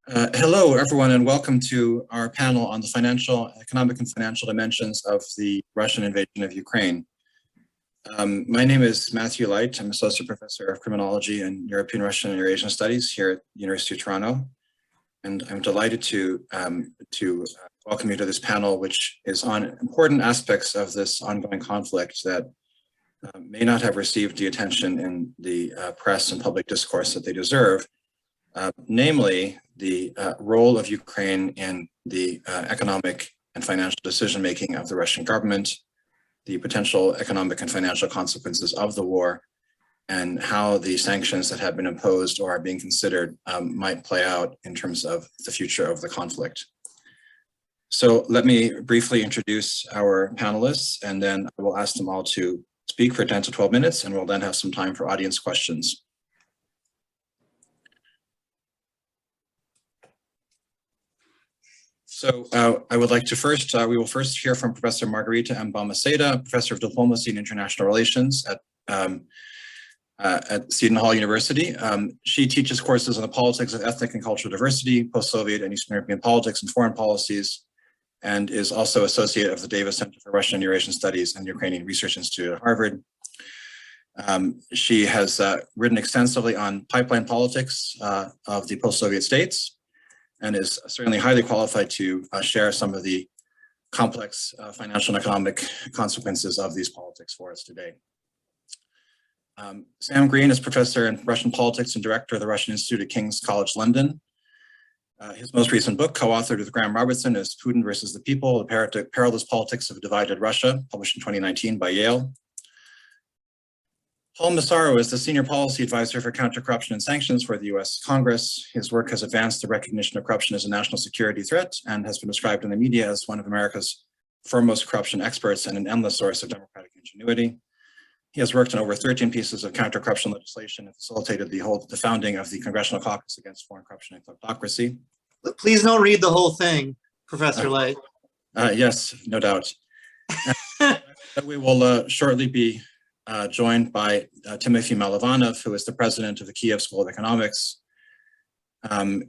Hello, everyone, and welcome to our panel on the economic and financial dimensions of the Russian invasion of Ukraine. My name is Matthew Light. I'm Associate Professor of Criminology and European, Russian, and Eurasian Studies here at the University of Toronto. And I'm delighted to welcome you to this panel, which is on important aspects of this ongoing conflict that may not have received the attention in the press and public discourse that they deserve. Namely, the role of Ukraine in the economic and financial decision-making of the Russian government, the potential economic and financial consequences of the war, and how the sanctions that have been imposed or are being considered might play out in terms of the future of the conflict. So let me briefly introduce our panelists, and then I will ask them all to speak for 10 to 12 minutes, and we'll then have some time for audience questions. So I would like to we will first hear from Professor Margarita M. Balmaceda, Professor of Diplomacy and International Relations at Seton Hall University. She teaches courses on the politics of ethnic and cultural diversity, post-Soviet and Eastern European politics and foreign policies, and is also associate of the Davis Center for Russian and Eurasian Studies and the Ukrainian Research Institute at Harvard. She has written extensively on pipeline politics of the post-Soviet states, and is certainly highly qualified to share some of the complex financial and economic consequences of these politics for us today. Sam Greene is professor in Russian politics and director of the Russian Institute at King's College London. His most recent book, co-authored with Graham Robertson, is Putin versus the People, the Perilous Politics of a Divided Russia, published in 2019 by Yale. Paul Massaro is the Senior Policy Advisor for Counter-Corruption and Sanctions for the US Congress. His work has advanced the recognition of corruption as a national security threat and has been described in the media as one of America's foremost corruption experts and an endless source of democratic ingenuity. He has worked on over 13 pieces of counter-corruption legislation and facilitated the founding of the Congressional Caucus Against Foreign Corruption and Kleptocracy. Please don't read the whole thing, Professor Light. Yes, no doubt. We will shortly be joined by Tymofiy Melivanov, who is the president of the Kyiv School of Economics.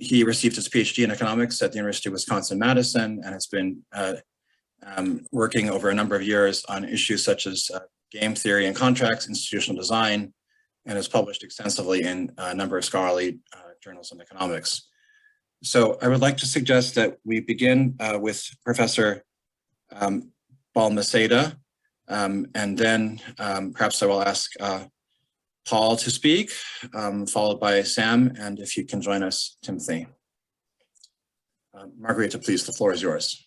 He received his PhD in economics at the University of Wisconsin-Madison and has been working over a number of years on issues such as game theory and contracts, institutional design, and has published extensively in a number of scholarly journals on economics. So I would like to suggest that we begin with Professor Balmaceda, and then perhaps I will ask Paul to speak, followed by Sam, and if you can join us, Timothy. Margarita, please, the floor is yours.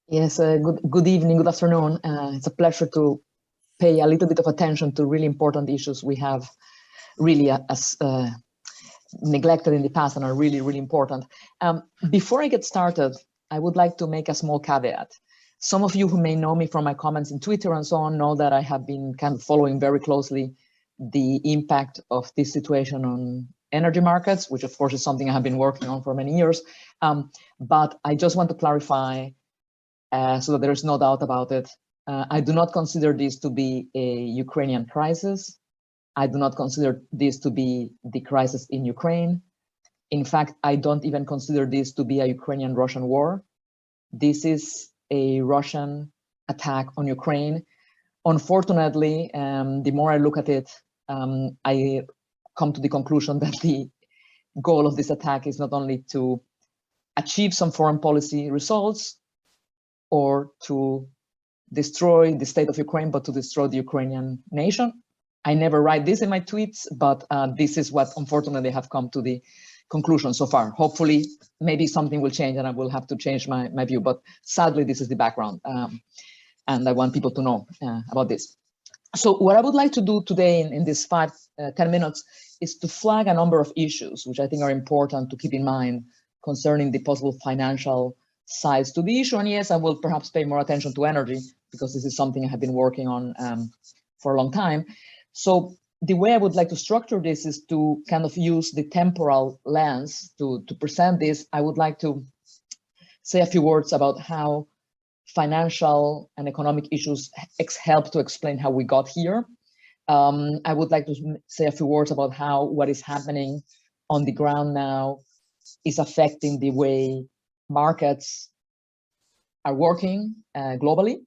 Yes, good evening, good afternoon. It's a pleasure to pay a little bit of attention to really important issues we have really neglected in the past and are really, really important. Before I get started, I would like to make a small caveat. Some of you who may know me from my comments in Twitter and so on know that I have been kind of following very closely the impact of this situation on energy markets, which of course is something I have been working on for many years. But I just want to clarify so that there is no doubt about it. I do not consider this to be a Ukrainian crisis. I do not consider this to be the crisis in Ukraine. In fact, I don't even consider this to be a Ukrainian-Russian war. This is a Russian attack on Ukraine. Unfortunately, the more I look at it, I come to the conclusion that the goal of this attack is not only to achieve some foreign policy results or to destroy the state of Ukraine, but to destroy the Ukrainian nation. I never write this in my tweets, but this is what unfortunately have come to the conclusion so far. Hopefully, maybe something will change and I will have to change my view, but sadly, this is the background. And I want people to know about this. So what I would like to do today in this 10 minutes is to flag a number of issues, which I think are important to keep in mind concerning the possible financial sides to the issue. And yes, I will perhaps pay more attention to energy because this is something I have been working on for a long time. So the way I would like to structure this is to kind of use the temporal lens to present this. I would like to say a few words about how financial and economic issues help to explain how we got here. I would like to say a few words about what is happening on the ground now is affecting the way markets are working globally.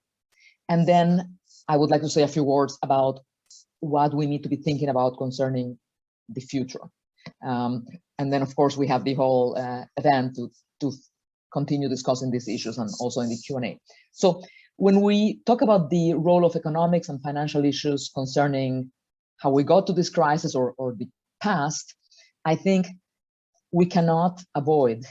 And then I would like to say a few words about what we need to be thinking about concerning the future. And then, of course, we have the whole event to continue discussing these issues and also in the Q&A. So when we talk about the role of economics and financial issues concerning how we got to this crisis or the past, I think we cannot avoid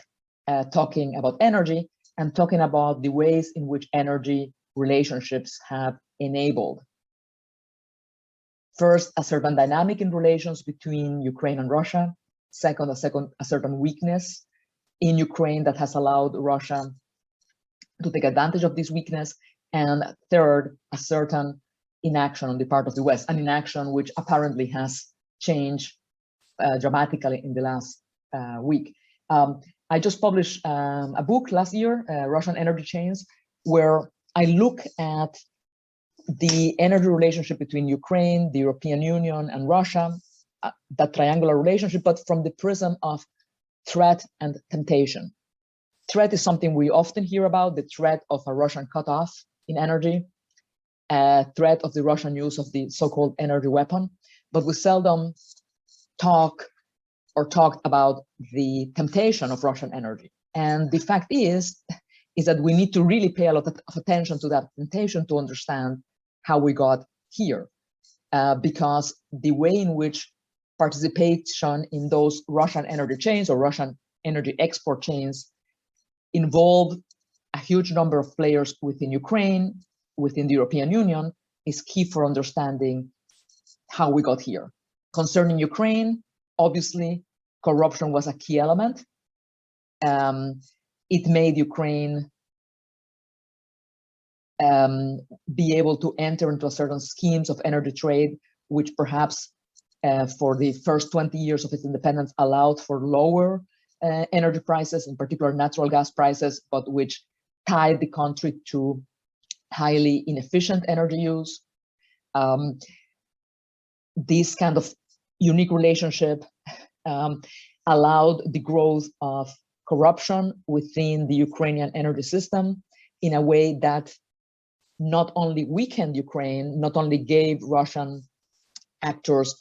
talking about energy and talking about the ways in which energy relationships have enabled. First, a certain dynamic in relations between Ukraine and Russia. Second, a certain weakness in Ukraine that has allowed Russia to take advantage of this weakness. And third, a certain inaction on the part of the West, an inaction which apparently has changed dramatically in the last week. I just published a book last year, Russian Energy Chains, where I look at the energy relationship between Ukraine, the European Union, and Russia, that triangular relationship, but from the prism of threat and temptation. Threat is something we often hear about, the threat of a Russian cutoff in energy, threat of the Russian use of the so-called energy weapon, but we seldom talked about the temptation of Russian energy. And the fact is that we need to really pay a lot of attention to that temptation to understand how we got here, because the way in which participation in those Russian energy chains or Russian energy export chains involve a huge number of players within Ukraine, within the European Union, is key for understanding how we got here. Concerning Ukraine, obviously, corruption was a key element. It made Ukraine be able to enter into certain schemes of energy trade, which perhaps for the first 20 years of its independence allowed for lower energy prices, in particular natural gas prices, but which tied the country to highly inefficient energy use. This kind of unique relationship allowed the growth of corruption within the Ukrainian energy system in a way that not only weakened Ukraine, not only gave Russian actors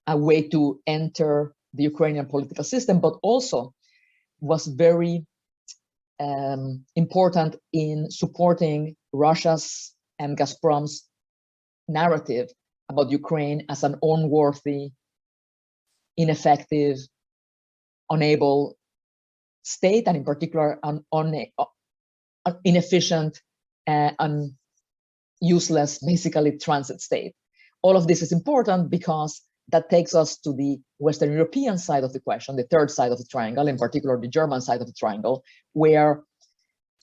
a way to enter the Ukrainian political system, but also was very important in supporting Russia's and Gazprom's narrative about Ukraine as an unworthy, ineffective, unable state, and in particular an inefficient and useless, basically transit state. All of this is important because that takes us to the Western European side of the question, the third side of the triangle, in particular the German side of the triangle, where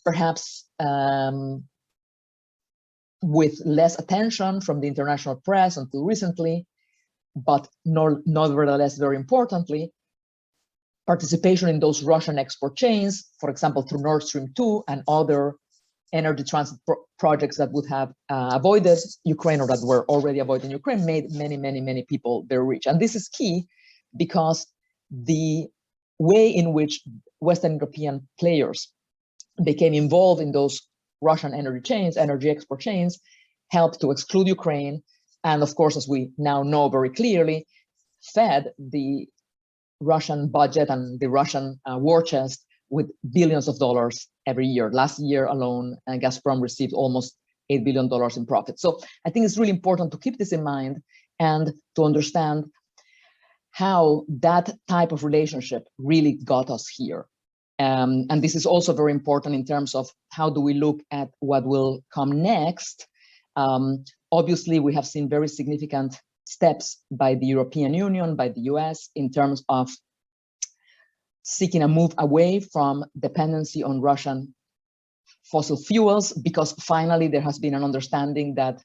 perhaps with less attention from the international press until recently, but nevertheless very importantly, participation in those Russian export chains, for example, through Nord Stream 2 and other energy transit projects that would have avoided Ukraine or that were already avoiding Ukraine, made many people very rich. And this is key because the way in which Western European players became involved in those Russian energy chains, energy export chains, helped to exclude Ukraine. And of course, as we now know very clearly, fed the Russian budget and the Russian war chest with billions of dollars every year. Last year alone, Gazprom received almost $8 billion in profit. So I think it's really important to keep this in mind and to understand how that type of relationship really got us here. And this is also very important in terms of how do we look at what will come next. Obviously, we have seen very significant steps by the European Union, by the US, in terms of seeking a move away from dependency on Russian fossil fuels, because finally there has been an understanding that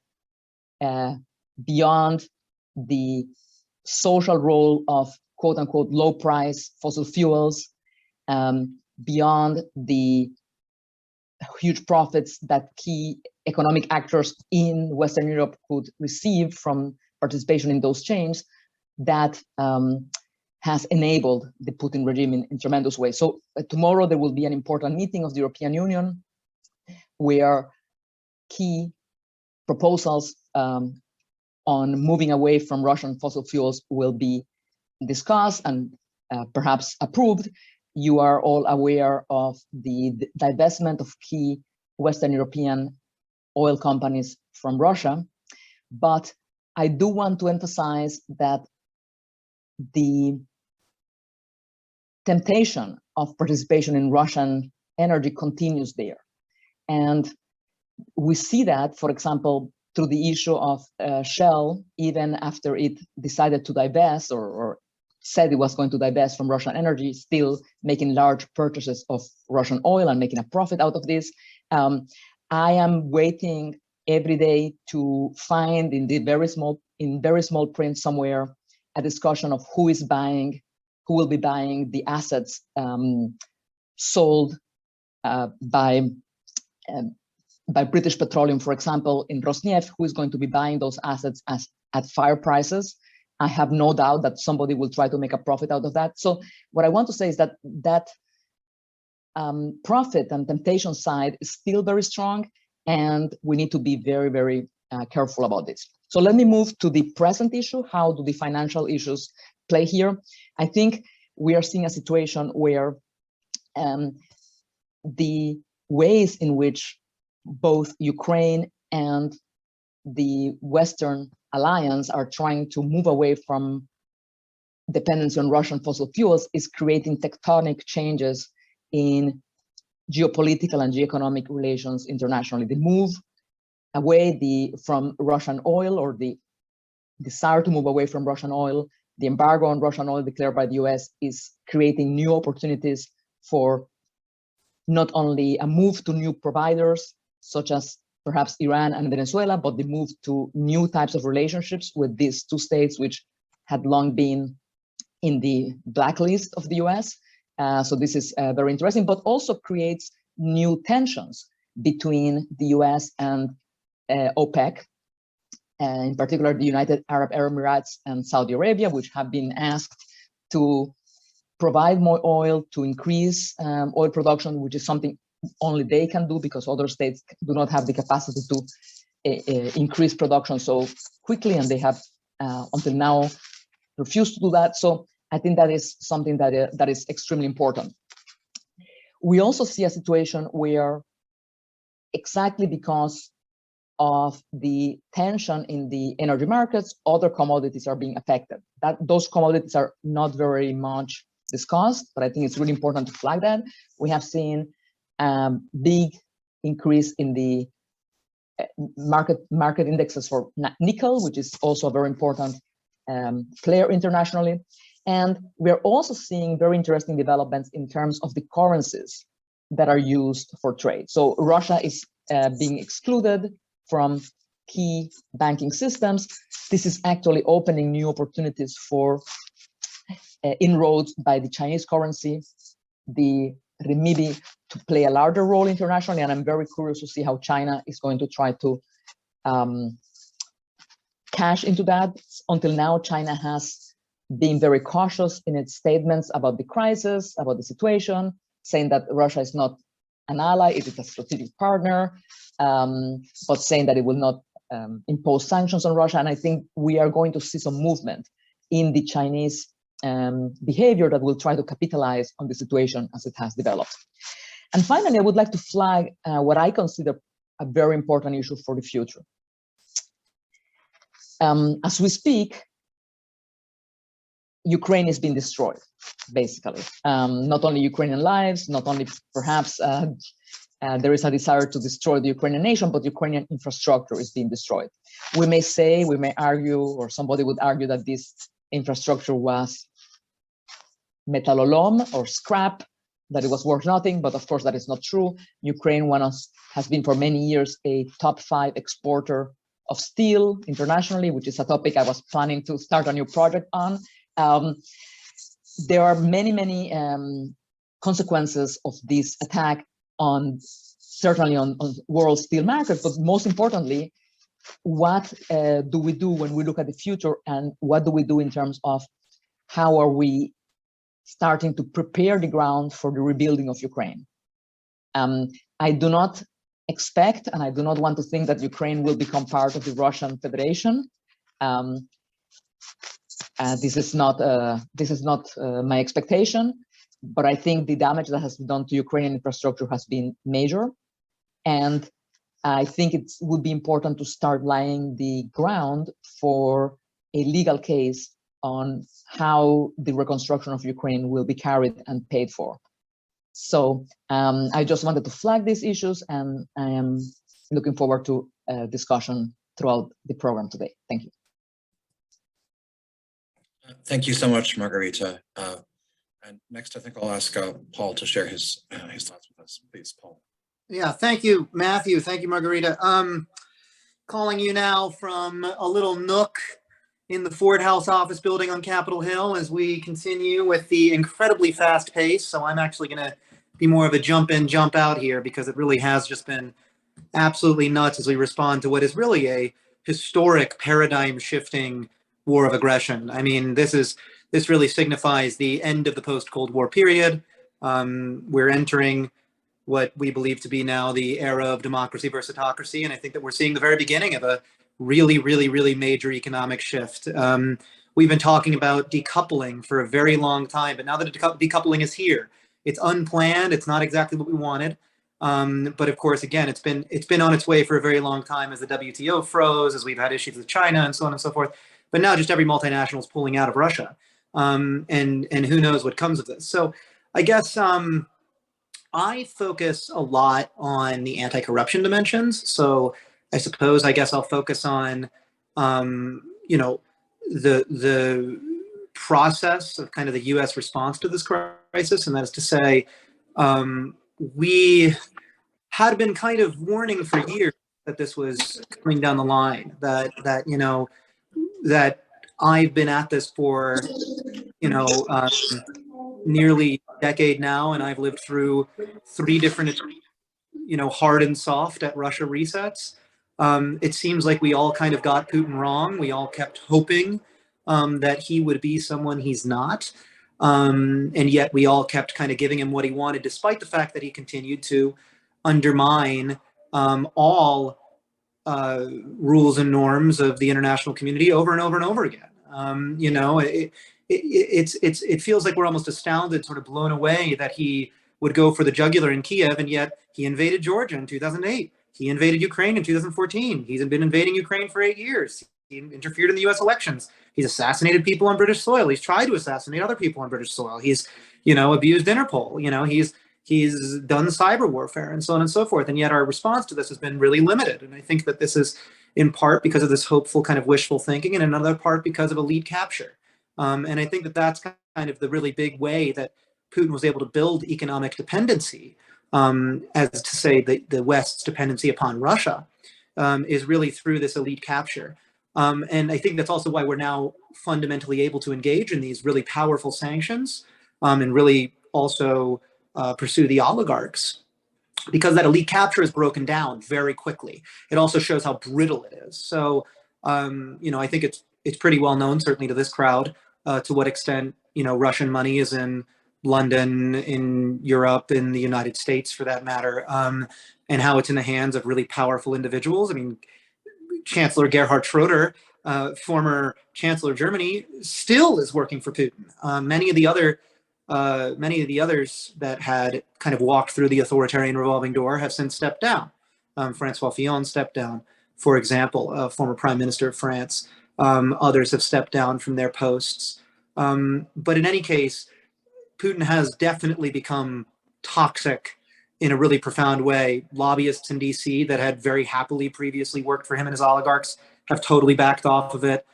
beyond the social role of quote unquote low price fossil fuels, beyond the huge profits that key economic actors in Western Europe could receive from participation in those chains, that has enabled the Putin regime in tremendous ways. So tomorrow there will be an important meeting of the European Union where key proposals on moving away from Russian fossil fuels will be discussed and perhaps approved. You are all aware of the divestment of key Western European oil companies from Russia. But I do want to emphasize that the temptation of participation in Russian energy continues there. And we see that, for example, through the issue of Shell, even after it decided to divest or said it was going to divest from Russian energy, still making large purchases of Russian oil and making a profit out of this. I am waiting every day to find in very small print somewhere a discussion of who will be buying the assets sold by British Petroleum, for example, in Rosneft, who is going to be buying those assets at fair prices. I have no doubt that somebody will try to make a profit out of that. So what I want to say is that profit and temptation side is still very strong, and we need to be very, very careful about this. So let me move to the present issue. How do the financial issues play here? I think we are seeing a situation where the ways in which both Ukraine and the Western alliance are trying to move away from dependency on Russian fossil fuels is creating tectonic changes in geopolitical and geoeconomic relations internationally. The move away from Russian oil, or the desire to move away from Russian oil, the embargo on Russian oil declared by the US, is creating new opportunities for not only a move to new providers, such as perhaps Iran and Venezuela, but the move to new types of relationships with these two states, which had long been in the blacklist of the US. So this is very interesting, but also creates new tensions between the US and OPEC, in particular the United Arab Emirates and Saudi Arabia, which have been asked to provide more oil, to increase oil production, which is something only they can do because other states do not have the capacity to increase production so quickly, and they have until now refused to do that. So I think that is something that is extremely important. We also see a situation where, exactly because of the tension in the energy markets, other commodities are being affected. Those commodities are not very much discussed, but I think it's really important to flag that. We have seen big increase in the market indexes for nickel, which is also a very important player internationally. And we're also seeing very interesting developments in terms of the currencies that are used for trade. So Russia is being excluded from key banking systems. This is actually opening new opportunities for inroads by the Chinese currency, the renminbi, to play a larger role internationally. And I'm very curious to see how China is going to try to cash into that. Until now, China has been very cautious in its statements about the crisis, about the situation, saying that Russia is not an ally, it is a strategic partner, but saying that it will not impose sanctions on Russia. And I think we are going to see some movement in the Chinese behavior that will try to capitalize on the situation as it has developed. And finally, I would like to flag what I consider a very important issue for the future. As we speak, Ukraine is being destroyed, basically. Not only Ukrainian lives, not only perhaps there is a desire to destroy the Ukrainian nation, but Ukrainian infrastructure is being destroyed. We may say, we may argue, or somebody would argue that this infrastructure was metalolom or scrap, that it was worth nothing, but of course that is not true. Ukraine has been for many years a top 5 exporter of steel internationally, which is a topic I was planning to start a new project on. There are many consequences of this attack certainly on world steel market, but most importantly, what do we do when we look at the future, and what do we do in terms of how are we starting to prepare the ground for the rebuilding of Ukraine. I do not expect, and I do not want to think that Ukraine will become part of the Russian Federation. This is not my expectation, but I think the damage that has been done to Ukrainian infrastructure has been major, and I think it would be important to start laying the ground for a legal case on how the reconstruction of Ukraine will be carried and paid for. So I just wanted to flag these issues, and I am looking forward to a discussion throughout the program today. Thank you. Thank you so much, Margarita. And next, I think I'll ask Paul to share his thoughts with us. Please, Paul. Yeah, thank you, Matthew. Thank you, Margarita. Calling you now from a little nook in the Ford House office building on Capitol Hill as we continue with the incredibly fast pace. So I'm actually going to be more of a jump in, jump out here, because it really has just been absolutely nuts as we respond to what is really a historic paradigm shifting war of aggression. I mean, this really signifies the end of the post-Cold War period. We're entering what we believe to be now the era of democracy versus autocracy. And I think that we're seeing the very beginning of a really, really, really major economic shift. We've been talking about decoupling for a very long time, but now that decoupling is here, it's unplanned. It's not exactly what we wanted. But of course, again, it's been on its way for a very long time as the WTO froze, as we've had issues with China and so on and so forth. But now just every multinational is pulling out of Russia. And who knows what comes of this. So I guess I focus a lot on the anti-corruption dimensions. So I guess I'll focus on, the process of kind of the U.S. response to this crisis, and that is to say, we had been kind of warning for years that this was coming down the line. That I've been at this for, nearly a decade now, and I've lived through 3 different, hard and soft at Russia resets. It seems like we all kind of got Putin wrong. We all kept hoping that he would be someone he's not. And yet we all kept kind of giving him what he wanted, despite the fact that he continued to undermine all rules and norms of the international community over and over and over again. It feels like we're almost astounded, sort of blown away that he would go for the jugular in Kyiv, and yet he invaded Georgia in 2008. He invaded Ukraine in 2014. He's been invading Ukraine for 8 years. He interfered in the U.S. elections. He's assassinated people on British soil. He's tried to assassinate other people on British soil. He's, abused Interpol. He's done cyber warfare and so on and so forth. And yet our response to this has been really limited. And I think that this is in part because of this hopeful kind of wishful thinking, and another part because of elite capture. And I think that that's kind of the really big way that Putin was able to build economic dependency, as to say the West's dependency upon Russia, is really through this elite capture. And I think that's also why we're now fundamentally able to engage in these really powerful sanctions, and really also pursue the oligarchs, because that elite capture is broken down very quickly. It also shows how brittle it is. So, I think it's pretty well known, certainly to this crowd, to what extent, Russian money is in London, in Europe, in the United States, for that matter, and how it's in the hands of really powerful individuals. I mean, Chancellor Gerhard Schroeder, former Chancellor of Germany, still is working for Putin. Many of the others that had kind of walked through the authoritarian revolving door have since stepped down. Francois Fillon stepped down, for example, former Prime Minister of France. Others have stepped down from their posts. But in any case, Putin has definitely become toxic in a really profound way. Lobbyists in DC that had very happily previously worked for him and his oligarchs have totally backed off of it.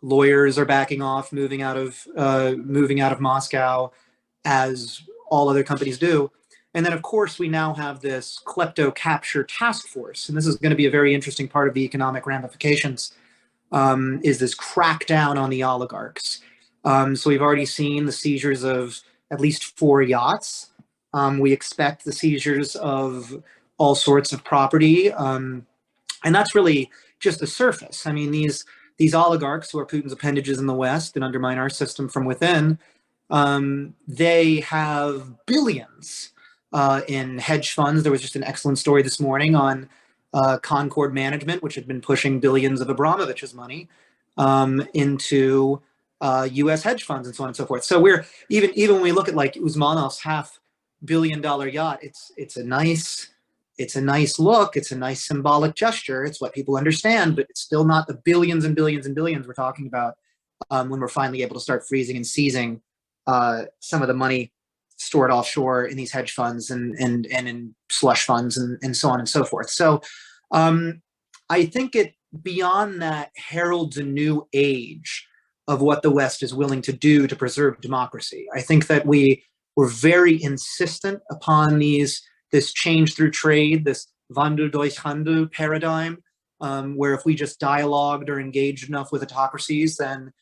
Lawyers are backing off, moving out of Moscow, as all other companies do. And then, of course, we now have this klepto capture task force, and this is going to be a very interesting part of the economic ramifications. Is this crackdown on the oligarchs? So we've already seen the seizures of at least 4 yachts. We expect the seizures of all sorts of property, and that's really just the surface. I mean, these oligarchs, who are Putin's appendages in the West and undermine our system from within, they have billions in hedge funds. There was just an excellent story this morning on Concord Management, which had been pushing billions of Abramovich's money into U.S. hedge funds and so on and so forth. So we're even when we look at like Usmanov's $500 million yacht, it's a nice look, it's a nice symbolic gesture, it's what people understand, but it's still not the billions and billions and billions we're talking about when we're finally able to start freezing and seizing some of the money stored offshore in these hedge funds and in slush funds and so on and so forth. So I think it beyond that heralds a new age of what the West is willing to do to preserve democracy. I think that we were very insistent upon this change through trade, this Wandel durch Handel paradigm, where if we just dialogued or engaged enough with autocracies, then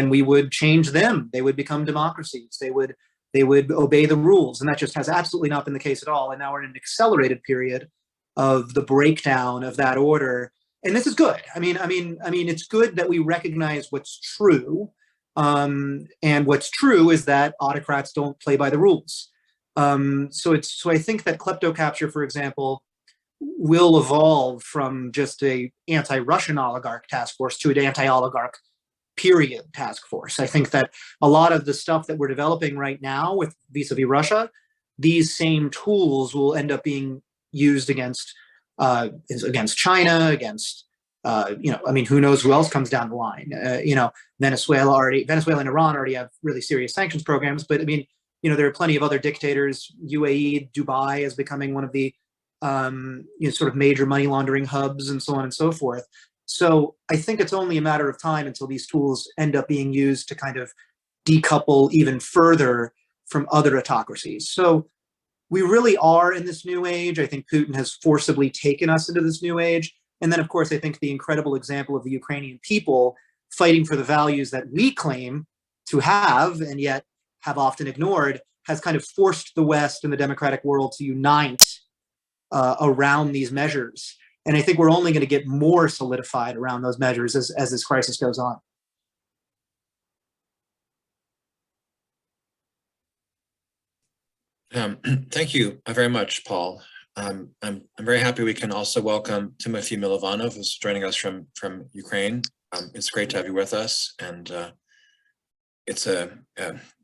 we would change them. They would become democracies. They would obey the rules, and that just has absolutely not been the case at all. And now we're in an accelerated period of the breakdown of that order. And this is good. I mean, it's good that we recognize what's true. And what's true is that autocrats don't play by the rules. So I think that kleptocapture, for example, will evolve from just a anti-Russian oligarch task force to an anti-oligarch period task force. I think that a lot of the stuff that we're developing right now with vis-a-vis Russia, these same tools will end up being used against China, against who knows who else comes down the line. Venezuela and Iran already have really serious sanctions programs, but there are plenty of other dictators. UAE, Dubai is becoming one of the sort of major money laundering hubs and so on and so forth. So I think it's only a matter of time until these tools end up being used to kind of decouple even further from other autocracies. So we really are in this new age. I think Putin has forcibly taken us into this new age. And then, of course, I think the incredible example of the Ukrainian people fighting for the values that we claim to have and yet have often ignored has kind of forced the West and the democratic world to unite around these measures. And I think we're only going to get more solidified around those measures as this crisis goes on. Thank you very much, Paul. I'm very happy we can also welcome Tymofiy Melivanov, who's joining us from Ukraine. It's great to have you with us, and it's a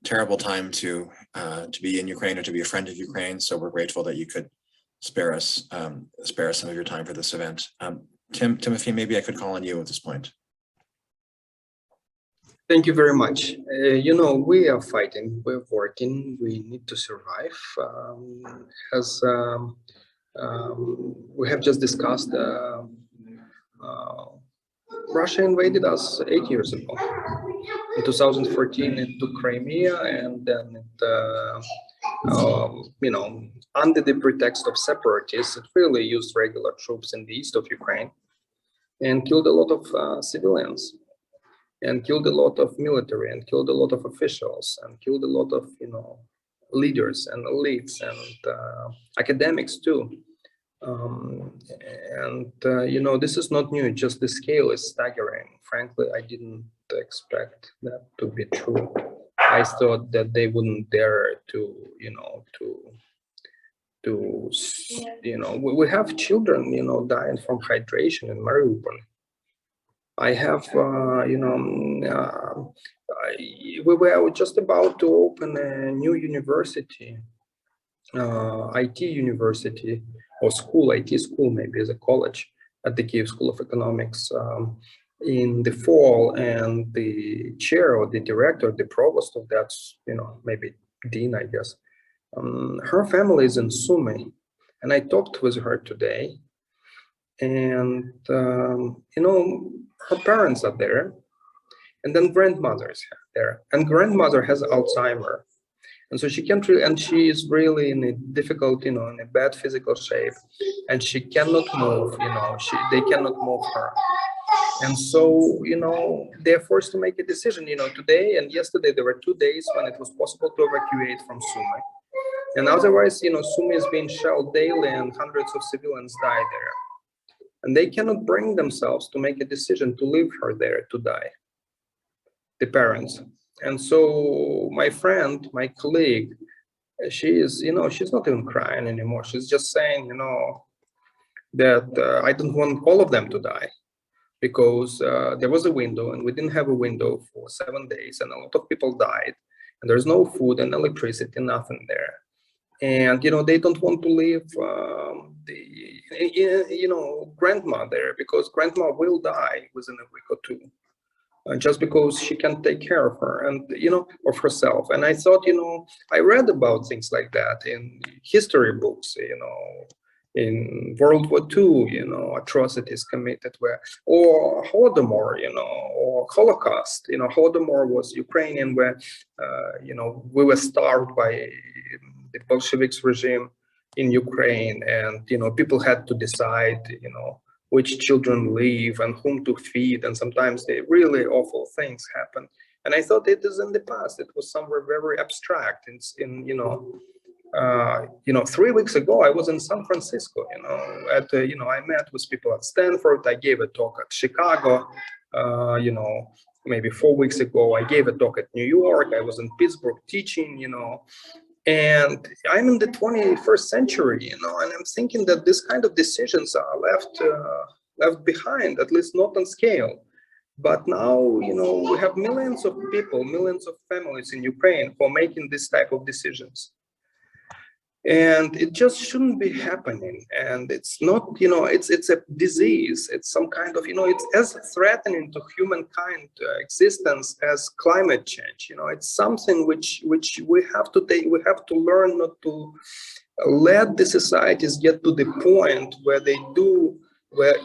terrible time to be in Ukraine or to be a friend of Ukraine. So we're grateful that you could spare us some of your time for this event. Tymofiy, maybe I could call on you at this point. Thank you very much. We are fighting, we're working, we need to survive. As we have just discussed, Russia invaded us 8 years ago. In 2014, it took Crimea, and then under the pretext of separatists, it really used regular troops in the east of Ukraine and killed a lot of civilians, and killed a lot of military, and killed a lot of officials, and killed a lot of leaders and elites and academics too. This is not new. Just the scale is staggering. Frankly, I didn't expect that to be true. I thought that they wouldn't dare to we have children, dying from hydration in Mariupol. I have, we were just about to open a new university, IT university or school, IT school, maybe as a college at the Kyiv School of Economics in the fall, and the chair or the director, the provost of that, maybe dean, I guess, her family is in Sumy, and I talked with her today, and her parents are there, and then grandmother's there, and grandmother has Alzheimer, and so she can't really, and she is really in a difficult, in a bad physical shape, and she cannot move, they cannot move her. And so, they're forced to make a decision, today and yesterday. There were 2 days when it was possible to evacuate from Sumy. And otherwise, Sumy is being shelled daily and hundreds of civilians die there. and they cannot bring themselves to make a decision to leave her there to die, the parents. And so my friend, my colleague, she is, she's not even crying anymore. She's just saying, that I don't want all of them to die, because there was a window and we didn't have a window for 7 days, and a lot of people died, and there's no food and electricity, nothing there. And they don't want to leave grandma there, because grandma will die within a week or two, just because she can't take care of her and of herself. And I thought, I read about things like that in history books, in World War II, atrocities committed or Holodomor, or Holocaust. Holodomor was Ukrainian, where we were starved by the Bolsheviks regime in Ukraine, and people had to decide which children live and whom to feed, and sometimes the really awful things happen. And I thought it is in the past. It was somewhere very abstract. 3 weeks ago I was in San Francisco, I met with people at Stanford. I gave a talk at Chicago. Maybe 4 weeks ago I gave a talk at New York. I was in Pittsburgh teaching, and I'm in the 21st century, and I'm thinking that this kind of decisions are left behind, at least not on scale. But now, we have millions of people, millions of families in Ukraine who are making this type of decisions. And it just shouldn't be happening. And it's not, it's a disease. It's some kind of, it's as threatening to humankind existence as climate change. It's something which we have to take. We have to learn not to let the societies get to the point where they do, where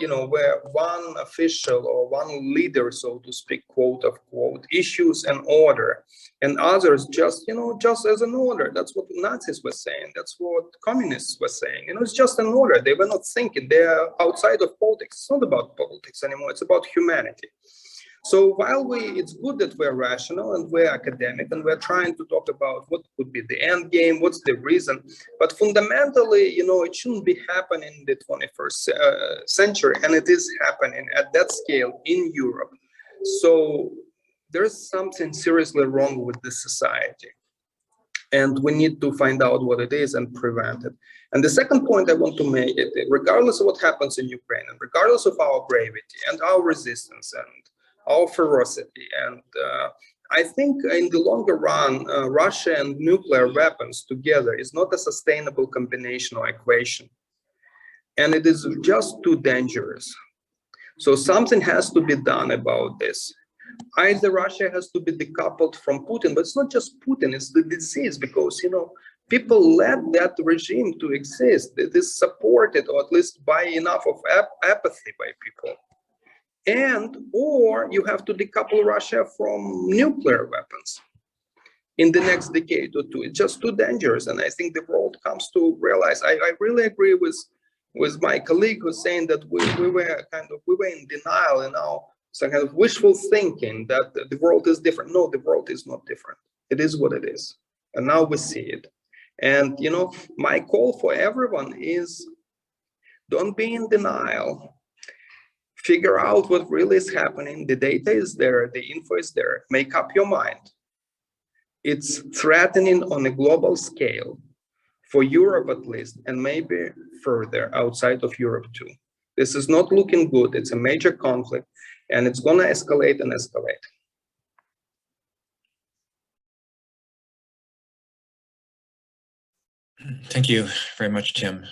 one official or one leader, so to speak, quote unquote, issues an order, and others just as an order. That's what Nazis were saying. That's what communists were saying. It's just an order. They were not thinking. They are outside of politics. It's not about politics anymore. It's about humanity. So while it's good that we're rational and we're academic and we're trying to talk about what could be the end game, what's the reason, but fundamentally, it shouldn't be happening in the 21st century, and it is happening at that scale in Europe. So there's something seriously wrong with this society, and we need to find out what it is and prevent it. And the second point I want to make, regardless of what happens in Ukraine, and regardless of our bravery and our resistance and our ferocity, and I think in the longer run, Russia and nuclear weapons together is not a sustainable combination or equation, and it is just too dangerous. So something has to be done about this. Either Russia has to be decoupled from Putin, but it's not just Putin, it's the disease, because people let that regime to exist. It is supported, or at least by enough of apathy by people. Or you have to decouple Russia from nuclear weapons in the next decade or two. It's just too dangerous. And I think the world comes to realize, I really agree with my colleague who's saying that we were in denial, and now some kind of wishful thinking that the world is different. No, the world is not different. It is what it is. And now we see it. And, my call for everyone is, don't be in denial. Figure out what really is happening. The data is there, the info is there. Make up your mind. It's threatening on a global scale, for Europe at least, and maybe further outside of Europe too. This is not looking good. It's a major conflict, and it's going to escalate and escalate. Thank you very much, Tim.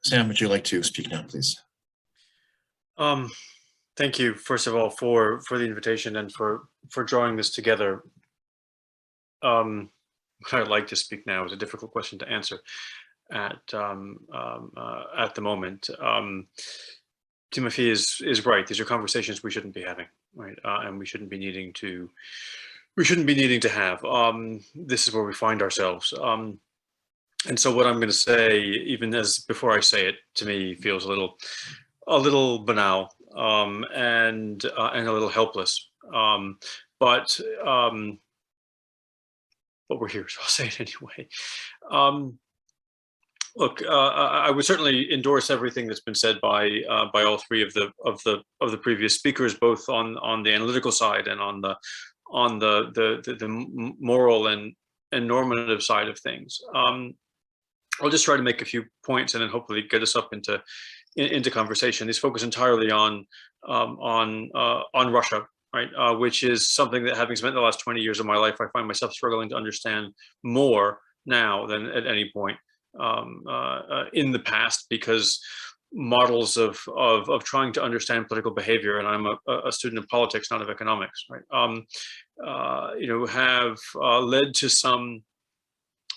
Sam, would you like to speak now, please? Thank you, first of all, for the invitation and for drawing this together. I'd like to speak now is a difficult question to answer at the moment. Tymofiy is right. These are conversations we shouldn't be having, right? And we shouldn't be needing to have. This is where we find ourselves. And so what I'm going to say, even as before I say it, to me feels a little banal and a little helpless. But we're here, so I'll say it anyway. Look, I would certainly endorse everything that's been said by all three of the previous speakers, both on the analytical side and on the moral and normative side of things. I'll just try to make a few points and then hopefully get us up into conversation. These focus entirely on Russia, right? Which is something that, having spent the last 20 years of my life, I find myself struggling to understand more now than at any point in the past, because models of trying to understand political behavior, and I'm a student of politics, not of economics, right? Have led to some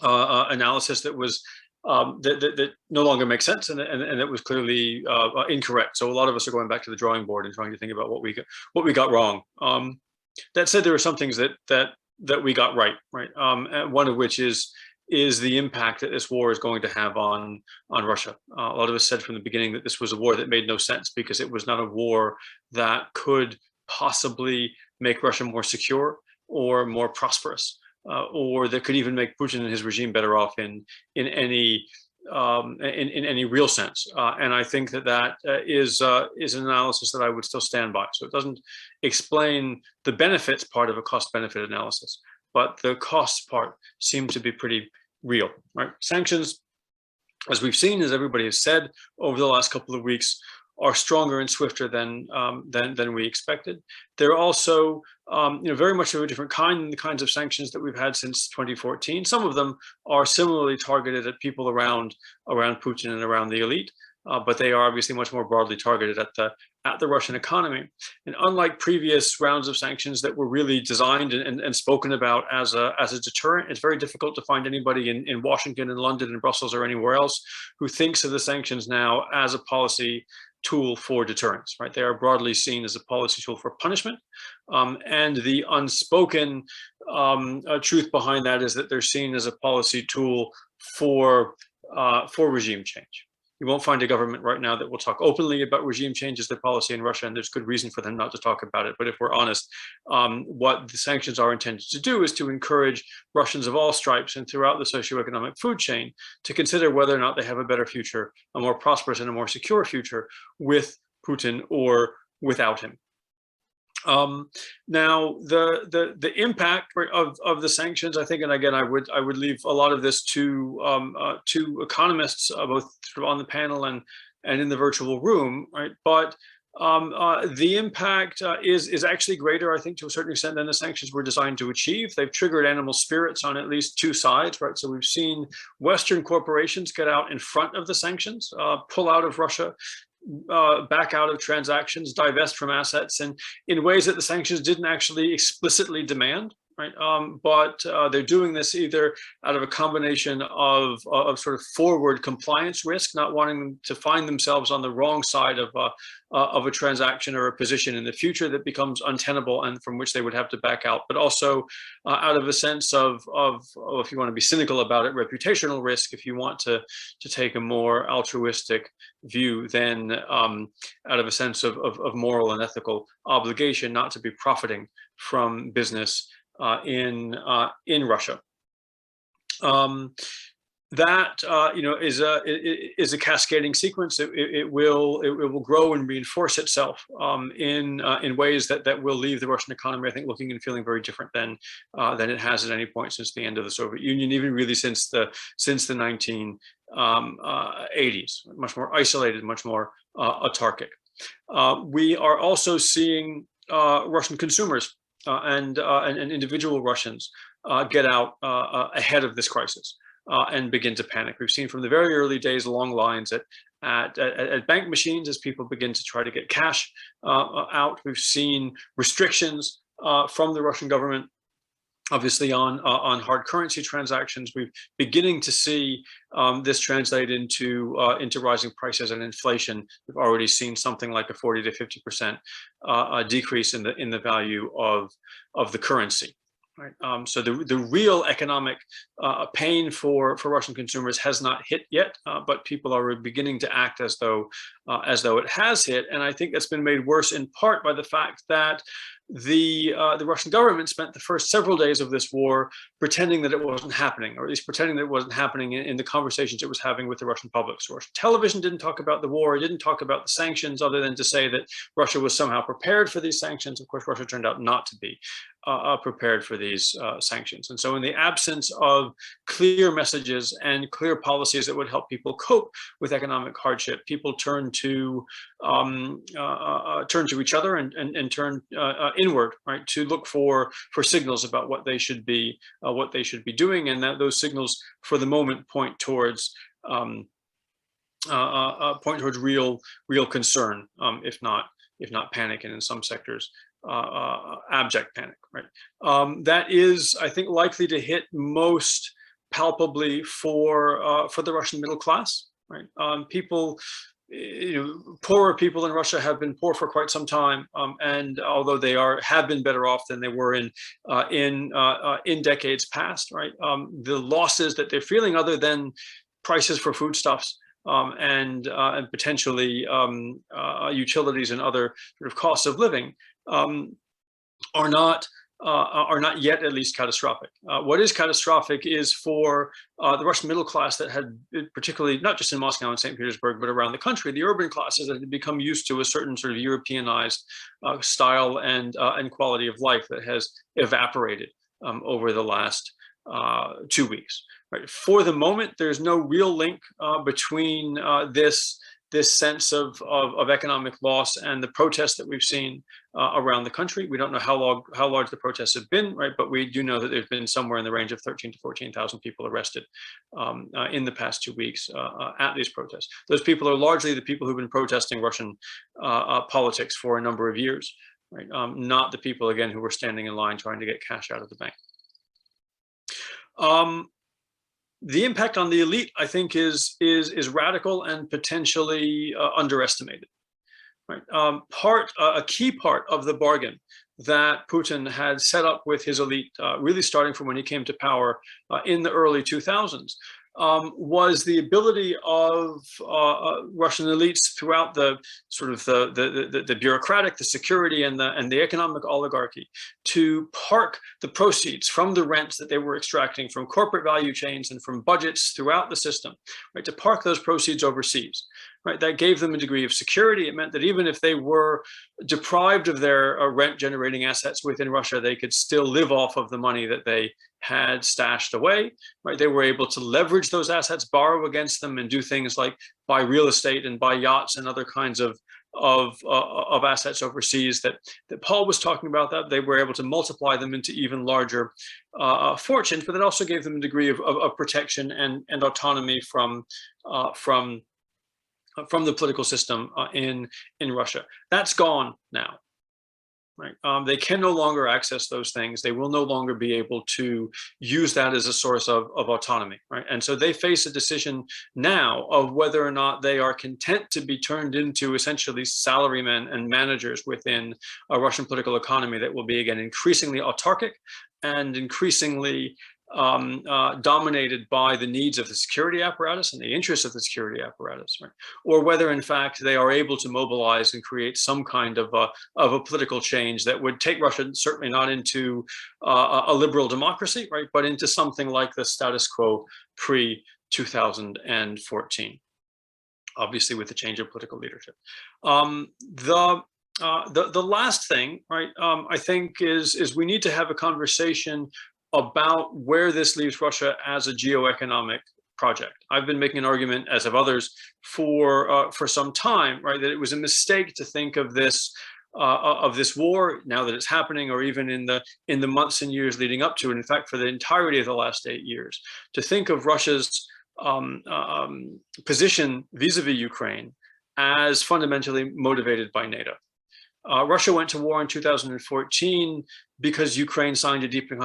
analysis that was that no longer makes sense, and it was clearly incorrect. So a lot of us are going back to the drawing board and trying to think about what we got wrong. That said, there are some things that we got right, and one of which is the impact that this war is going to have on Russia. A lot of us said from the beginning that this was a war that made no sense because it was not a war that could possibly make Russia more secure or more prosperous, or that could even make Putin and his regime better off in any real sense. And I think that is an analysis that I would still stand by. So it doesn't explain the benefits part of a cost-benefit analysis, but the costs part seems to be pretty real, right? Sanctions, as we've seen, as everybody has said over the last couple of weeks, are stronger and swifter than we expected. They're also very much of a different kind than the kinds of sanctions that we've had since 2014. Some of them are similarly targeted at people around Putin and around the elite, but they are obviously much more broadly targeted at the Russian economy. And unlike previous rounds of sanctions that were really designed and spoken about as a deterrent, it's very difficult to find anybody in Washington and London and Brussels or anywhere else who thinks of the sanctions now as a policy tool for deterrence, right? They are broadly seen as a policy tool for punishment. And the unspoken truth behind that is that they're seen as a policy tool for regime change. You won't find a government right now that will talk openly about regime change as their policy in Russia, and there's good reason for them not to talk about it. But if we're honest, what the sanctions are intended to do is to encourage Russians of all stripes and throughout the socioeconomic food chain to consider whether or not they have a better future, a more prosperous and a more secure future with Putin or without him. Now, the impact of the sanctions, I think, and again, I would leave a lot of this to economists, both sort of on the panel and in the virtual room, right? But the impact is actually greater, I think, to a certain extent than the sanctions were designed to achieve. They've triggered animal spirits on at least two sides, right? So we've seen Western corporations get out in front of the sanctions, pull out of Russia, back out of transactions, divest from assets, and in ways that the sanctions didn't actually explicitly demand, right? But they're doing this either out of a combination of sort of forward compliance risk, not wanting to find themselves on the wrong side of a transaction or a position in the future that becomes untenable and from which they would have to back out, but also out of a sense of if you want to be cynical about it, reputational risk, if you want to take a more altruistic view, then out of a sense of moral and ethical obligation not to be profiting from business in Russia. That is a cascading sequence. It will grow and reinforce itself in ways that will leave the Russian economy, I think, looking and feeling very different than it has at any point since the end of the Soviet Union, even really since the 1980s. Much more isolated, much more autarkic. We are also seeing Russian consumers and individual Russians get out ahead of this crisis. And begin to panic. We've seen from the very early days long lines at bank machines as people begin to try to get cash out. We've seen restrictions from the Russian government, obviously on hard currency transactions. We're beginning to see this translate into rising prices and inflation. We've already seen something like a 40 to 50% decrease in the value of the currency. Right. So the real economic pain for Russian consumers has not hit yet, but people are beginning to act as though it has hit. And I think that's been made worse in part by the fact that the Russian government spent the first several days of this war pretending that it wasn't happening, or at least pretending that it wasn't happening in the conversations it was having with the Russian public. So Russian television didn't talk about the war, it didn't talk about the sanctions, other than to say that Russia was somehow prepared for these sanctions. Of course, Russia turned out not to be prepared for these sanctions. And so in the absence of clear messages and clear policies that would help people cope with economic hardship, people turn to each other and turn inward, right, to look for signals about what they should be doing, and that those signals for the moment point towards real concern, if not panic, and in some sectors abject panic, right? That is, I think, likely to hit most palpably for the Russian middle class, right? People, poorer people in Russia have been poor for quite some time, and although they have been better off than they were in decades past, right? The losses that they're feeling, other than prices for foodstuffs and potentially utilities and other sort of costs of living, are not yet at least catastrophic. What is catastrophic is for the Russian middle class that had, particularly not just in Moscow and St. Petersburg, but around the country, the urban classes that had become used to a certain sort of Europeanized style and quality of life that has evaporated over the last 2 weeks. Right. For the moment, there's no real link between this sense of economic loss and the protests that we've seen around the country. We don't know how large the protests have been, right? But we do know that there's been somewhere in the range of 13,000 to 14,000 people arrested in the past 2 weeks at these protests. Those people are largely the people who've been protesting Russian politics for a number of years, right? Not the people, again, who were standing in line trying to get cash out of the bank. The impact on the elite, I think, is radical and potentially underestimated. Right? A key part of the bargain that Putin had set up with his elite, really starting from when he came to power in the early 2000s, was the ability of Russian elites throughout the sort of the bureaucratic, the security, and the economic oligarchy to park the proceeds from the rents that they were extracting from corporate value chains and from budgets throughout the system, right? To park those proceeds overseas, right? That gave them a degree of security. It meant that even if they were deprived of their rent-generating assets within Russia, they could still live off of the money that they had stashed away, right? They were able to leverage those assets, borrow against them, and do things like buy real estate and buy yachts and other kinds of assets overseas that Paul was talking about. That they were able to multiply them into even larger fortunes, but that also gave them a degree of protection and autonomy from the political system in Russia. That's gone now. Right. They can no longer access those things. They will no longer be able to use that as a source of autonomy. Right. And so they face a decision now of whether or not they are content to be turned into essentially salarymen and managers within a Russian political economy that will be, again, increasingly autarkic and increasingly dominated by the needs of the security apparatus and the interests of the security apparatus, right? Or whether, in fact, they are able to mobilize and create some kind of a political change that would take Russia certainly not into a liberal democracy, right, but into something like the status quo pre-2014, obviously with the change of political leadership. The last thing, right, I think is we need to have a conversation about where this leaves Russia as a geoeconomic project. I've been making an argument, as have others, for some time, right, that it was a mistake to think of this war, now that it's happening, or even in the months and years leading up to it. In fact, for the entirety of the last 8 years, to think of Russia's position vis-a-vis Ukraine as fundamentally motivated by NATO. Russia went to war in 2014 because Ukraine signed a deep and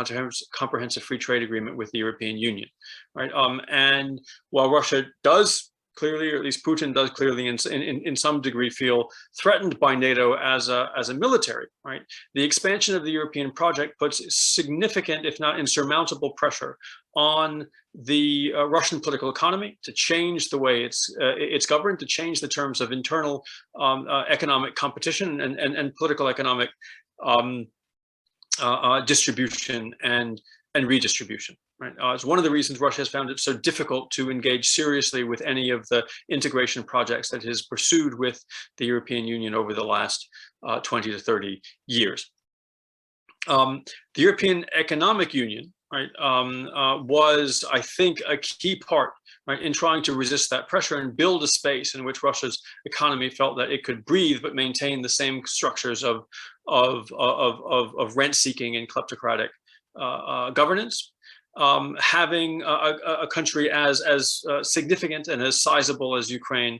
comprehensive free trade agreement with the European Union, right? And while Russia does clearly, or at least Putin does clearly in some degree, feel threatened by NATO as a military, right? The expansion of the European project puts significant, if not insurmountable, pressure on the Russian political economy to change the way it's governed, to change the terms of internal economic competition and political economic distribution and redistribution. Right, it's one of the reasons Russia has found it so difficult to engage seriously with any of the integration projects that it has pursued with the European Union over the last 20 to 30 years. The European Economic Union, right, was, I think, a key part, right, in trying to resist that pressure and build a space in which Russia's economy felt that it could breathe but maintain the same structures of rent-seeking and kleptocratic governance. Having a country as significant and as sizable as Ukraine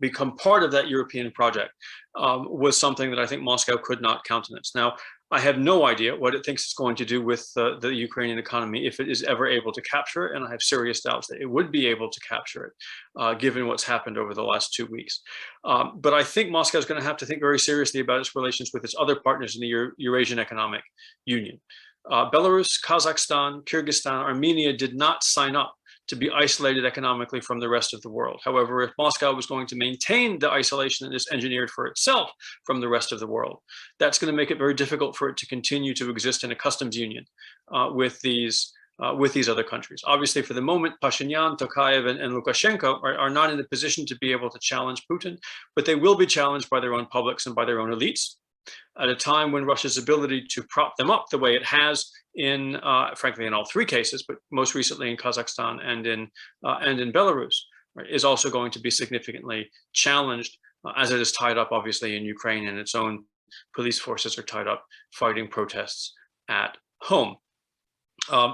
become part of that European project was something that I think Moscow could not countenance. Now, I have no idea what it thinks it's going to do with the Ukrainian economy if it is ever able to capture it, and I have serious doubts that it would be able to capture it, given what's happened over the last 2 weeks. But I think Moscow is going to have to think very seriously about its relations with its other partners in the Eurasian Economic Union. Belarus, Kazakhstan, Kyrgyzstan, Armenia did not sign up to be isolated economically from the rest of the world. However, if Moscow was going to maintain the isolation that is engineered for itself from the rest of the world, that's going to make it very difficult for it to continue to exist in a customs union with these other countries. Obviously, for the moment, Pashinyan, Tokayev, and Lukashenko are not in a position to be able to challenge Putin, but they will be challenged by their own publics and by their own elites at a time when Russia's ability to prop them up the way it has in, frankly, in all three cases, but most recently in Kazakhstan and in Belarus, right, is also going to be significantly challenged, as it is tied up, obviously, in Ukraine, and its own police forces are tied up fighting protests at home.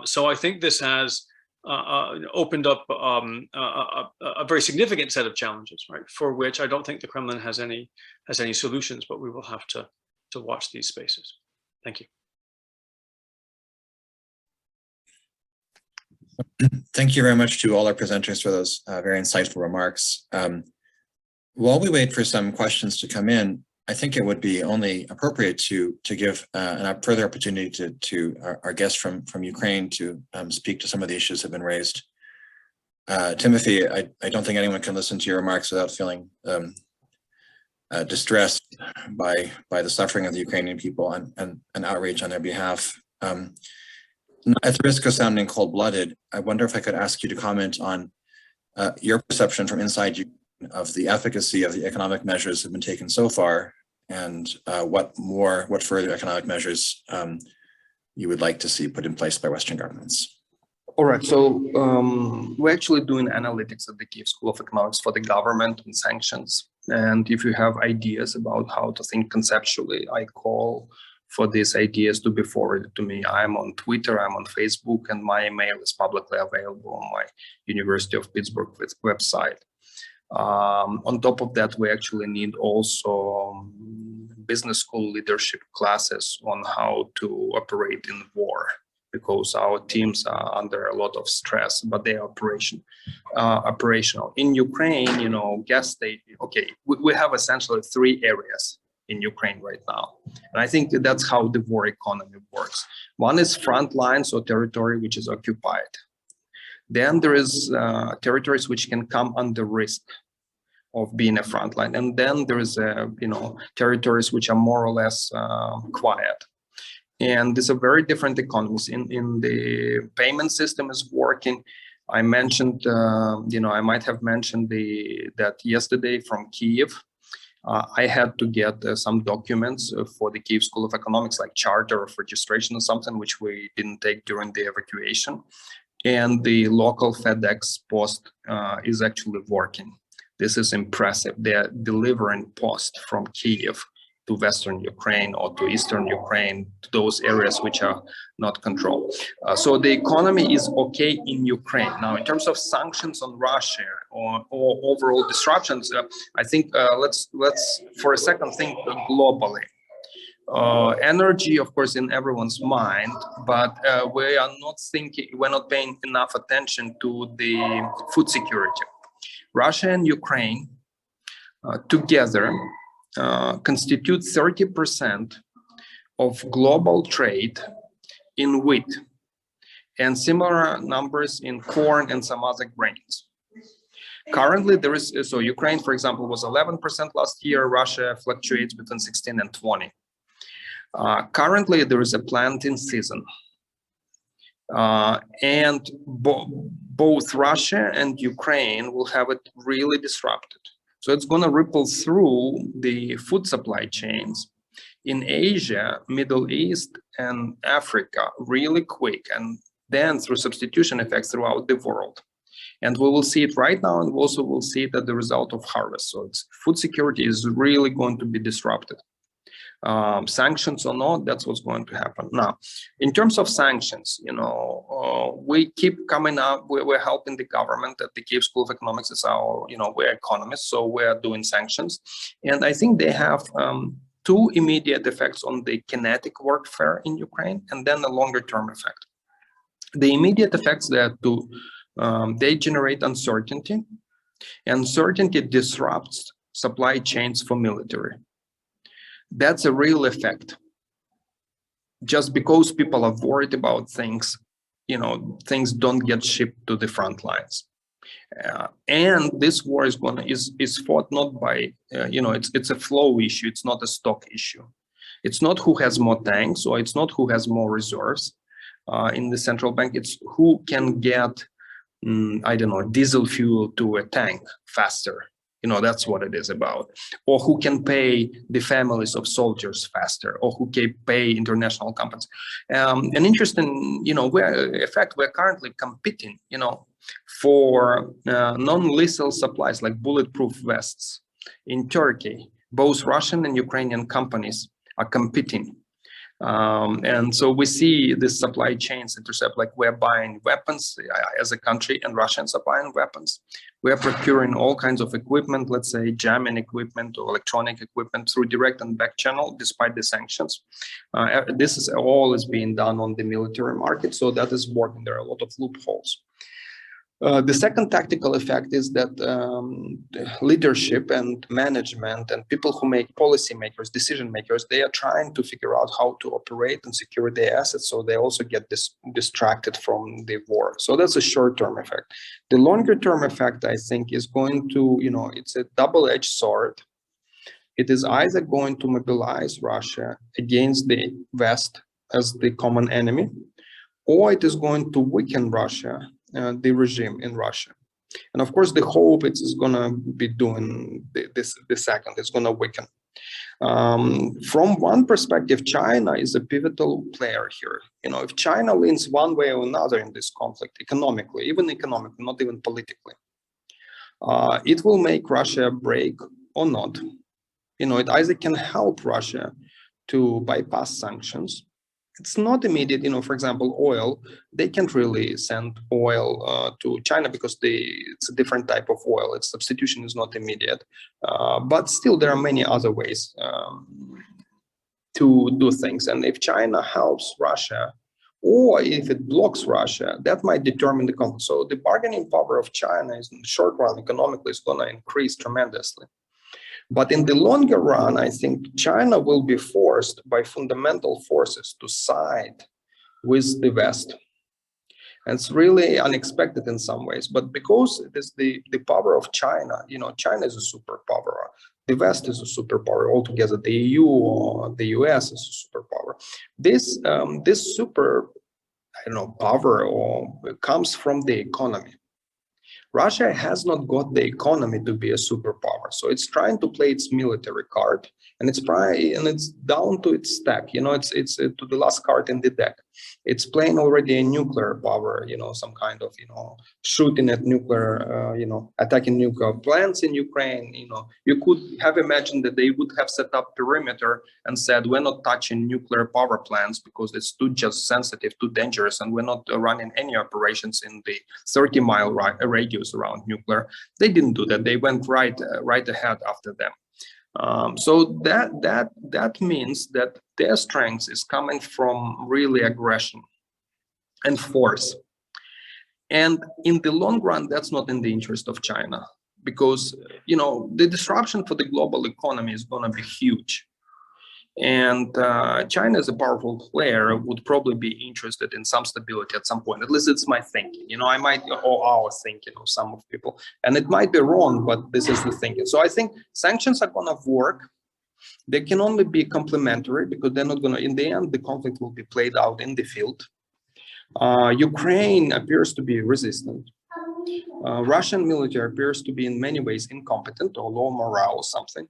So I think this has opened up a very significant set of challenges, right, for which I don't think the Kremlin has any solutions, but we will have to watch these spaces. Thank you. Thank you very much to all our presenters for those very insightful remarks. While we wait for some questions to come in, I think it would be only appropriate to give a further opportunity to our guests from Ukraine to speak to some of the issues that have been raised. Tymofiy, I don't think anyone can listen to your remarks without feeling distressed by the suffering of the Ukrainian people and outrage on their behalf. At the risk of sounding cold-blooded, I wonder if I could ask you to comment on your perception from inside you of the efficacy of the economic measures that have been taken so far, and what further economic measures you would like to see put in place by Western governments. All right, so we're actually doing analytics at the Kyiv School of Economics for the government and sanctions. And if you have ideas about how to think conceptually, I call for these ideas to be forwarded to me. I'm on Twitter, I'm on Facebook, and my email is publicly available on my University of Pittsburgh website. On top of that, we actually need also business school leadership classes on how to operate in war, because our teams are under a lot of stress, but they are operational. In Ukraine, you know, gas station, okay, we have essentially 3 areas in Ukraine right now. And I think that's how the war economy works. One is front lines or territory which is occupied. Then there is territories which can come under risk of being a front line. And then there is, territories which are more or less quiet. And these are very different economies. In the payment system is working. I mentioned, I might have mentioned that yesterday from Kyiv, I had to get some documents for the Kyiv School of Economics, like charter of registration or something, which we didn't take during the evacuation. And the local FedEx post is actually working. This is impressive. They're delivering post from Kyiv to Western Ukraine or to Eastern Ukraine, to those areas which are not controlled. So the economy is okay in Ukraine. Now, in terms of sanctions on Russia or overall disruptions, I think let's for a second think globally. Energy, of course, in everyone's mind, but we're not paying enough attention to the food security. Russia and Ukraine together constitute 30% of global trade in wheat, and similar numbers in corn and some other grains. Currently, so Ukraine, for example, was 11% last year. Russia fluctuates between 16 and 20. Currently, there is a planting season. And both Russia and Ukraine will have it really disrupted. So it's going to ripple through the food supply chains in Asia, Middle East, and Africa really quick, and then through substitution effects throughout the world. And we will see it right now, and we also will see it as the result of harvest. So food security is really going to be disrupted. Sanctions or not, that's what's going to happen. Now, in terms of sanctions, we keep coming up, we're helping the government at the Kyiv School of Economics. Is our, we're economists, so we're doing sanctions. And I think they have two immediate effects on the kinetic warfare in Ukraine, and then a longer term effect. The immediate effects that they generate uncertainty. Uncertainty disrupts supply chains for military. That's a real effect. Just because people are worried about things, things don't get shipped to the front lines. And this war is fought not by, it's a flow issue. It's not a stock issue. It's not who has more tanks, or it's not who has more reserves in the central bank. It's who can get, diesel fuel to a tank faster. That's what it is about. Or who can pay the families of soldiers faster, or who can pay international companies. An interesting, we're currently competing, for non-lethal supplies like bulletproof vests in Turkey. Both Russian and Ukrainian companies are competing. And so we see this supply chains intercept, like we're buying weapons as a country, and Russians are buying weapons. We're procuring all kinds of equipment, let's say jamming equipment or electronic equipment through direct and back channel, despite the sanctions. This is all being done on the military market, so that is working. There are a lot of loopholes. The second tactical effect is that leadership and management and people who make policy makers, decision makers, they are trying to figure out how to operate and secure their assets, so they also get distracted from the war. So that's a short-term effect. The longer-term effect, I think, is going to, it's a double-edged sword. It is either going to mobilize Russia against the West as the common enemy, or it is going to weaken Russia, the regime in Russia. And of course, the hope is going to be doing the second, it's going to weaken. From one perspective, China is a pivotal player here. If China leans one way or another in this conflict, economically, not even politically, it will make Russia break or not. It either can help Russia to bypass sanctions. It's not immediate, for example, oil, they can't really send oil to China because it's a different type of oil. Its substitution is not immediate. But still, there are many other ways to do things. And if China helps Russia, or if it blocks Russia, that might determine the conflict. So the bargaining power of China in the short run economically is going to increase tremendously. But in the longer run, I think China will be forced by fundamental forces to side with the West. And it's really unexpected in some ways, but because it is the power of China, China is a superpower. The West is a superpower altogether. The EU or the US is a superpower. This super, power comes from the economy. Russia has not got the economy to be a superpower, so it's trying to play its military card, and it's down to its stack. It's to the last card in the deck. It's playing already a nuclear power. Some kind of shooting at nuclear, attacking nuclear plants in Ukraine. You could have imagined that they would have set up perimeter and said, we're not touching nuclear power plants because it's too just sensitive, too dangerous, and we're not running any operations in the 30-mile radius around nuclear. They didn't do that. They went right ahead after them. So that means that their strength is coming from really aggression and force. And in the long run, that's not in the interest of China, because the disruption for the global economy is going to be huge. And China, as a powerful player, would probably be interested in some stability at some point. At least it's my thinking. I might, or our thinking of some of people, and it might be wrong, but this is the thinking. So I think sanctions are going to work. They can only be complementary because they're not going to, in the end, the conflict will be played out in the field. Ukraine appears to be resistant. Russian military appears to be in many ways incompetent or low morale or something.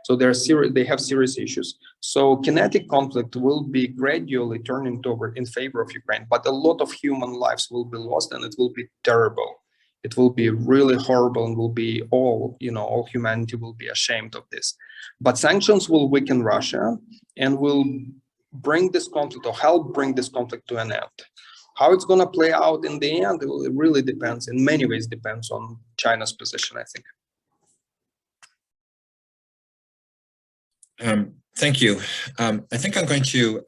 So they have serious issues. So kinetic conflict will be gradually turning toward in favor of Ukraine, but a lot of human lives will be lost, and it will be terrible. It will be really horrible, and will be all humanity will be ashamed of this. But sanctions will weaken Russia and will bring this conflict, or help bring this conflict to an end. How it's going to play out in the end, it really depends, in many ways depends on China's position, I think. Thank you. I think I'm going to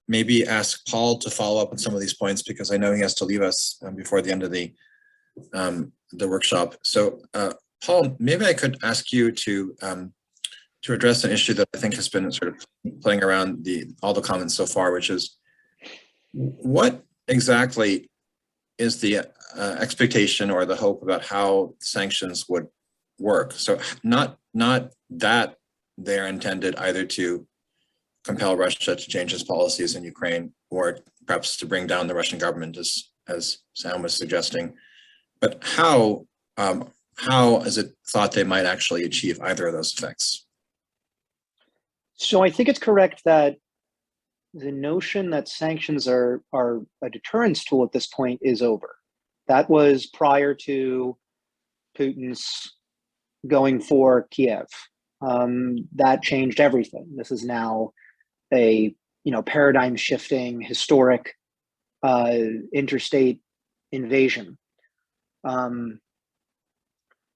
maybe ask Paul to follow up on some of these points, because I know he has to leave us before the end of the workshop. So Paul, maybe I could ask you to address an issue that I think has been sort of playing around all the comments so far, which is what exactly is the expectation or the hope about how sanctions would work? So not that they're intended either to compel Russia to change its policies in Ukraine, or perhaps to bring down the Russian government, as Sam was suggesting, but how is it thought they might actually achieve either of those effects? So I think it's correct that the notion that sanctions are a deterrence tool at this point is over. That was prior to Putin's going for Kyiv. That changed everything. This is now a paradigm shifting, historic interstate invasion.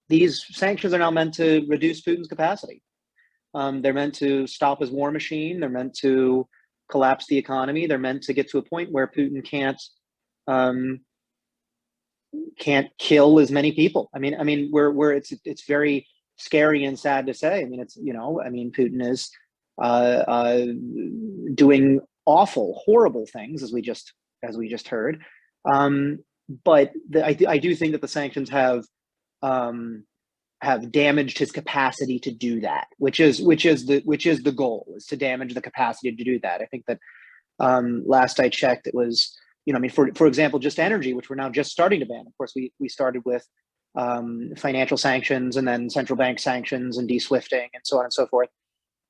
These sanctions are now meant to reduce Putin's capacity. They're meant to stop his war machine. They're meant to collapse the economy. They're meant to get to a point where Putin can't kill as many people. I mean, it's very scary and sad to say. I mean, Putin is doing awful, horrible things, as we just heard. But I do think that the sanctions have damaged his capacity to do that, which is the goal, is to damage the capacity to do that. I think that last I checked, it was, for example, just energy, which we're now just starting to ban. Of course, we started with financial sanctions, and then central bank sanctions and de-swifting and so on and so forth.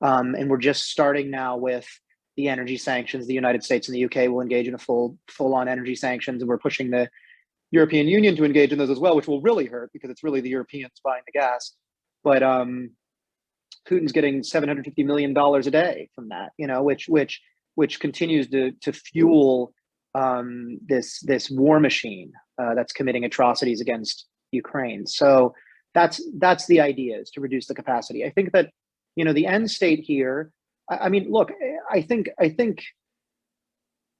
And we're just starting now with the energy sanctions. The United States and the UK will engage in a full-on energy sanctions, and we're pushing the European Union to engage in those as well, which will really hurt because it's really the Europeans buying the gas. But Putin's getting $750 million a day from that, which continues to fuel this war machine that's committing atrocities against Ukraine. So that's the idea, is to reduce the capacity. I think that the end state here. I mean, look, I think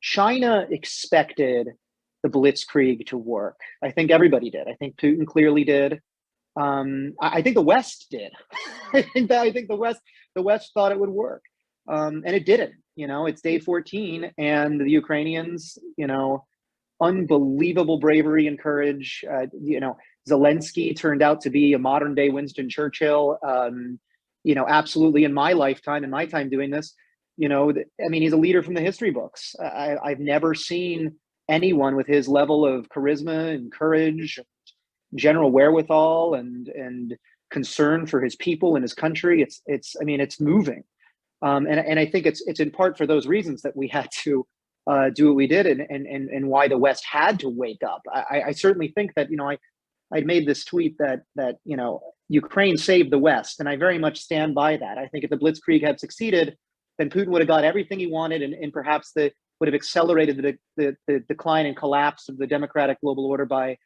China expected the blitzkrieg to work. I think everybody did. I think Putin clearly did. I think the West did. I think the West thought it would work, and it didn't. It's day 14, and the Ukrainians, unbelievable bravery and courage. Zelensky turned out to be a modern day Winston Churchill. Absolutely, in my lifetime, in my time doing this, he's a leader from the history books. I've never seen anyone with his level of charisma and courage, general wherewithal, and concern for his people and his country. It's moving, and I think it's in part for those reasons that we had to do what we did, and why the West had to wake up. I certainly think that I made this tweet that Ukraine saved the West, and I very much stand by that. I think if the blitzkrieg had succeeded, then Putin would have got everything he wanted, and perhaps would have accelerated the decline and collapse of the democratic global order by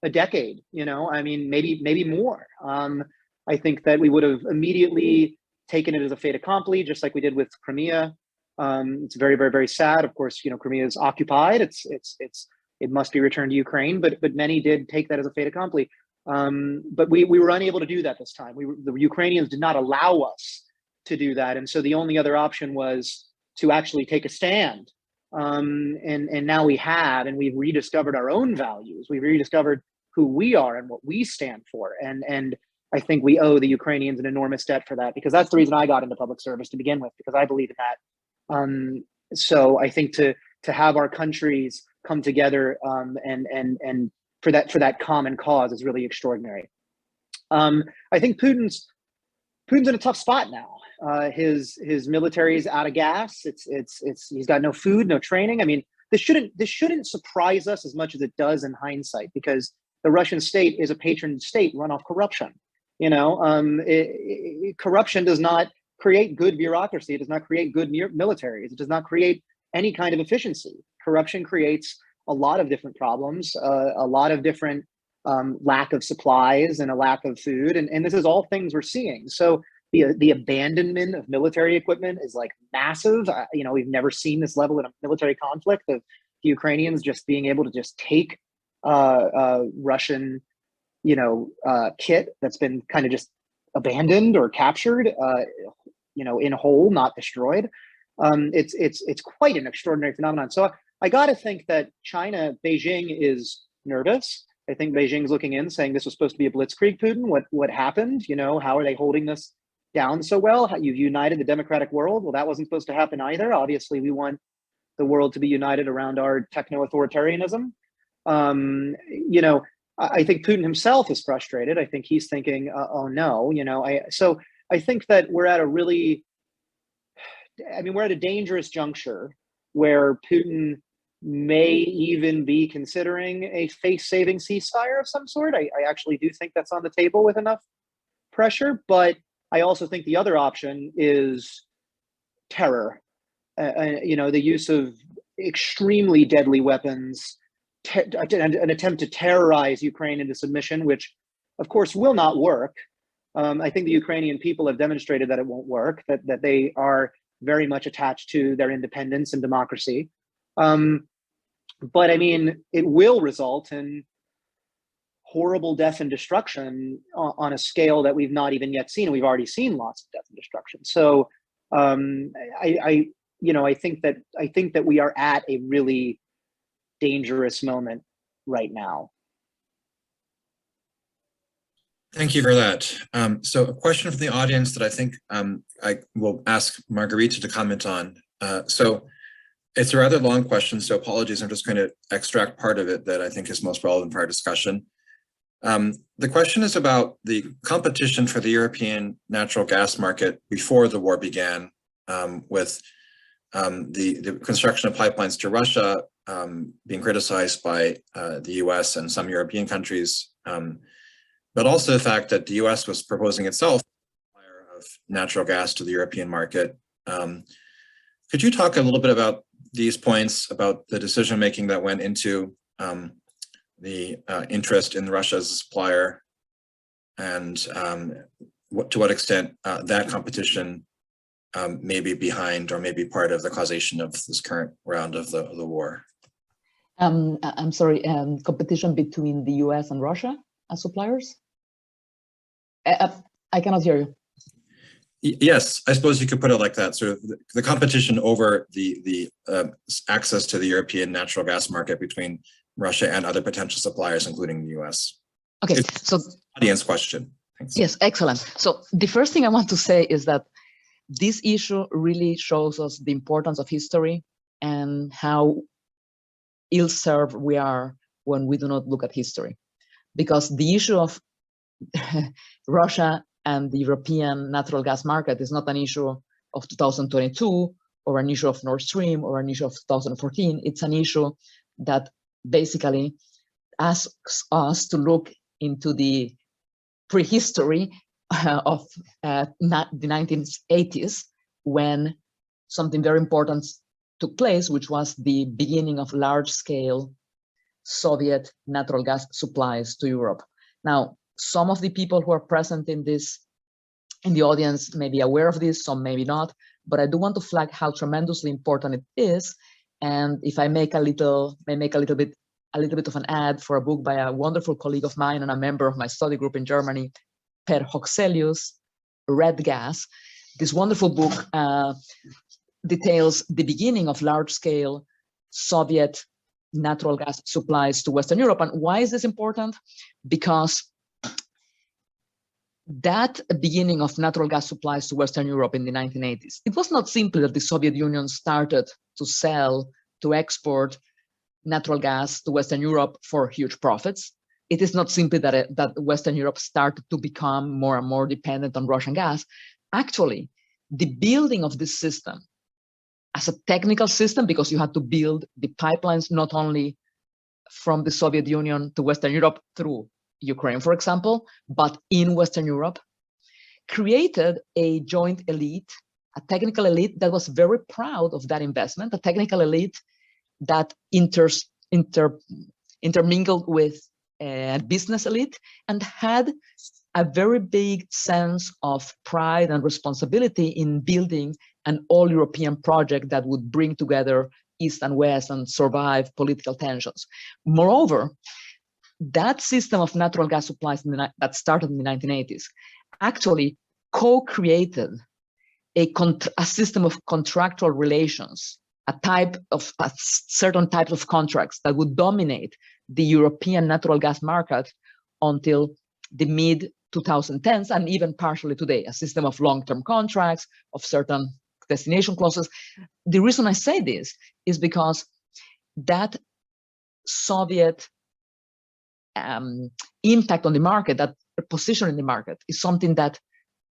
a decade. Maybe more. I think that we would have immediately taken it as a fait accompli, just like we did with Crimea. It's very, very, very sad. Of course, Crimea is occupied. It must be returned to Ukraine, but many did take that as a fait accompli. But we were unable to do that this time. The Ukrainians did not allow us to do that, and so the only other option was to actually take a stand. And now we have, and we've rediscovered our own values. We've rediscovered who we are and what we stand for. And I think we owe the Ukrainians an enormous debt for that, because that's the reason I got into public service to begin with, because I believe in that. So I think to have our countries come together and for that common cause is really extraordinary. I think Putin's in a tough spot now. His military is out of gas. He's got no food, no training. I mean, this shouldn't surprise us as much as it does in hindsight, because the Russian state is a patron state run off corruption. You know, corruption does not create good bureaucracy. It does not create good militaries. It does not create any kind of efficiency. Corruption creates a lot of different problems, a lot of different lack of supplies and a lack of food. And this is all things we're seeing. So the abandonment of military equipment is like massive. You know, we've never seen this level in a military conflict of the Ukrainians just being able to just take Russian, kit that's been kind of just abandoned or captured, in whole, not destroyed. It's quite an extraordinary phenomenon. So I got to think that Beijing is nervous. I think Beijing's looking in, saying this was supposed to be a blitzkrieg, Putin. What happened? How are they holding this down so well? You've united the democratic world. Well, that wasn't supposed to happen either. Obviously, we want the world to be united around our techno-authoritarianism. I think Putin himself is frustrated. I think he's thinking, oh no, So I think that we're at a dangerous juncture where Putin may even be considering a face-saving ceasefire of some sort. I actually do think that's on the table with enough pressure, but I also think the other option is terror. The use of extremely deadly weapons, an attempt to terrorize Ukraine into submission, which of course will not work. I think the Ukrainian people have demonstrated that it won't work, that they are very much attached to their independence and democracy. But I mean, it will result in horrible death and destruction on a scale that we've not even yet seen. We've already seen lots of death and destruction. So I think that we are at a really dangerous moment right now. Thank you for that. So a question from the audience that I think I will ask Margarita to comment on. So it's a rather long question, so apologies. I'm just going to extract part of it that I think is most relevant for our discussion. The question is about the competition for the European natural gas market before the war began, with the construction of pipelines to Russia being criticized by the US and some European countries, but also the fact that the US was proposing itself a supplier of natural gas to the European market. Could you talk a little bit about these points, about the decision-making that went into the interest in Russia as a supplier, and to what extent that competition may be behind or may be part of the causation of this current round of the war? I'm sorry, competition between the US and Russia as suppliers? I cannot hear you. Yes, I suppose you could put it like that. Sort of the competition over the access to the European natural gas market between Russia and other potential suppliers, including the US. Okay, so audience question. Thanks. Yes, excellent. So the first thing I want to say is that this issue really shows us the importance of history and how ill-served we are when we do not look at history. Because the issue of Russia and the European natural gas market is not an issue of 2022 or an issue of Nord Stream or an issue of 2014. It's an issue that basically asks us to look into the prehistory of the 1980s, when something very important took place, which was the beginning of large-scale Soviet natural gas supplies to Europe. Now, some of the people who are present in the audience may be aware of this, some maybe not, but I do want to flag how tremendously important it is. And if I make a little bit of an ad for a book by a wonderful colleague of mine and a member of my study group in Germany, Per Hoxelius, Red Gas. This wonderful book details the beginning of large-scale Soviet natural gas supplies to Western Europe. And why is this important? Because that beginning of natural gas supplies to Western Europe in the 1980s, it was not simply that the Soviet Union started to sell, to export natural gas to Western Europe for huge profits. It is not simply that Western Europe started to become more and more dependent on Russian gas. Actually, the building of this system as a technical system, because you had to build the pipelines not only from the Soviet Union to Western Europe through Ukraine, for example, but in Western Europe, created a joint elite, a technical elite that was very proud of that investment, a technical elite that intermingled with a business elite and had a very big sense of pride and responsibility in building an all-European project that would bring together East and West and survive political tensions. Moreover, that system of natural gas supplies that started in the 1980s actually co-created a system of contractual relations, a certain type of contracts that would dominate the European natural gas market until the mid-2010s and even partially today, a system of long-term contracts, of certain destination clauses. The reason I say this is because that Soviet impact on the market, that position in the market, is something that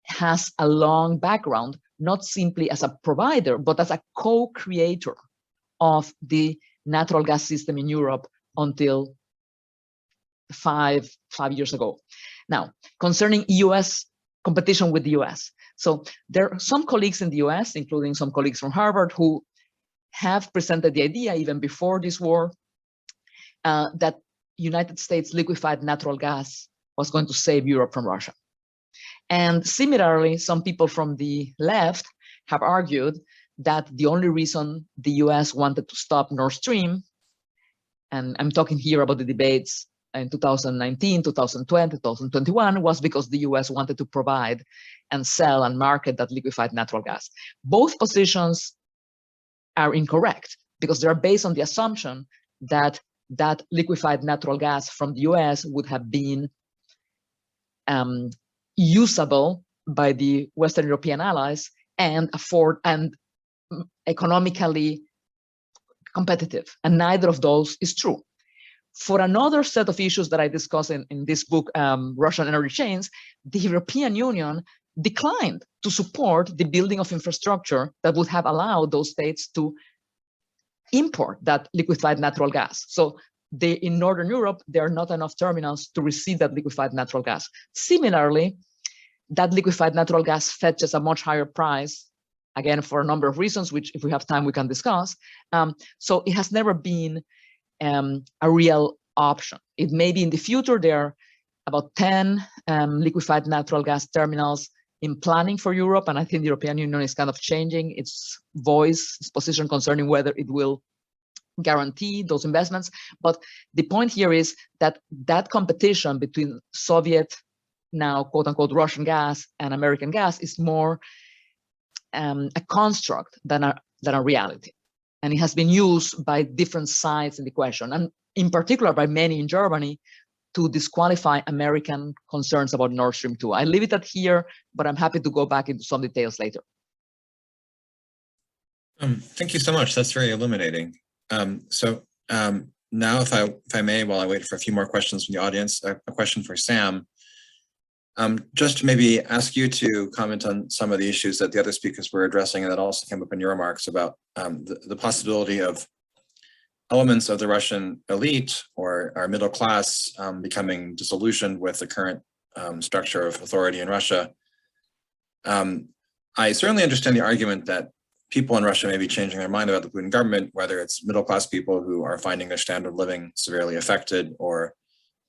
has a long background, not simply as a provider, but as a co-creator of the natural gas system in Europe until five years ago. Now, concerning US competition with the US. So there are some colleagues in the US, including some colleagues from Harvard, who have presented the idea even before this war that United States liquefied natural gas was going to save Europe from Russia. And similarly, some people from the left have argued that the only reason the US wanted to stop Nord Stream, and I'm talking here about the debates in 2019, 2020, 2021, was because the US wanted to provide and sell and market that liquefied natural gas. Both positions are incorrect because they are based on the assumption that that liquefied natural gas from the US would have been usable by the Western European allies and economically competitive. And neither of those is true. For another set of issues that I discuss in this book, Russian Energy Chains, the European Union declined to support the building of infrastructure that would have allowed those states to import that liquefied natural gas. So in Northern Europe, there are not enough terminals to receive that liquefied natural gas. Similarly, that liquefied natural gas fetches a much higher price, again, for a number of reasons, which if we have time, we can discuss. So it has never been a real option. It may be in the future. There are about 10 liquefied natural gas terminals in planning for Europe, and I think the European Union is kind of changing its voice, its position concerning whether it will guarantee those investments. But the point here is that that competition between Soviet, now quote unquote Russian gas, and American gas is more a construct than a reality. And it has been used by different sides in the question, and in particular by many in Germany, to disqualify American concerns about Nord Stream 2. I leave it at here, but I'm happy to go back into some details later. Thank you so much. That's very illuminating. Now, if I may, while I wait for a few more questions from the audience, a question for Sam. Just to maybe ask you to comment on some of the issues that the other speakers were addressing, and that also came up in your remarks about the possibility of elements of the Russian elite or our middle class becoming disillusioned with the current structure of authority in Russia. I certainly understand the argument that people in Russia may be changing their mind about the Putin government, whether it's middle class people who are finding their standard of living severely affected, or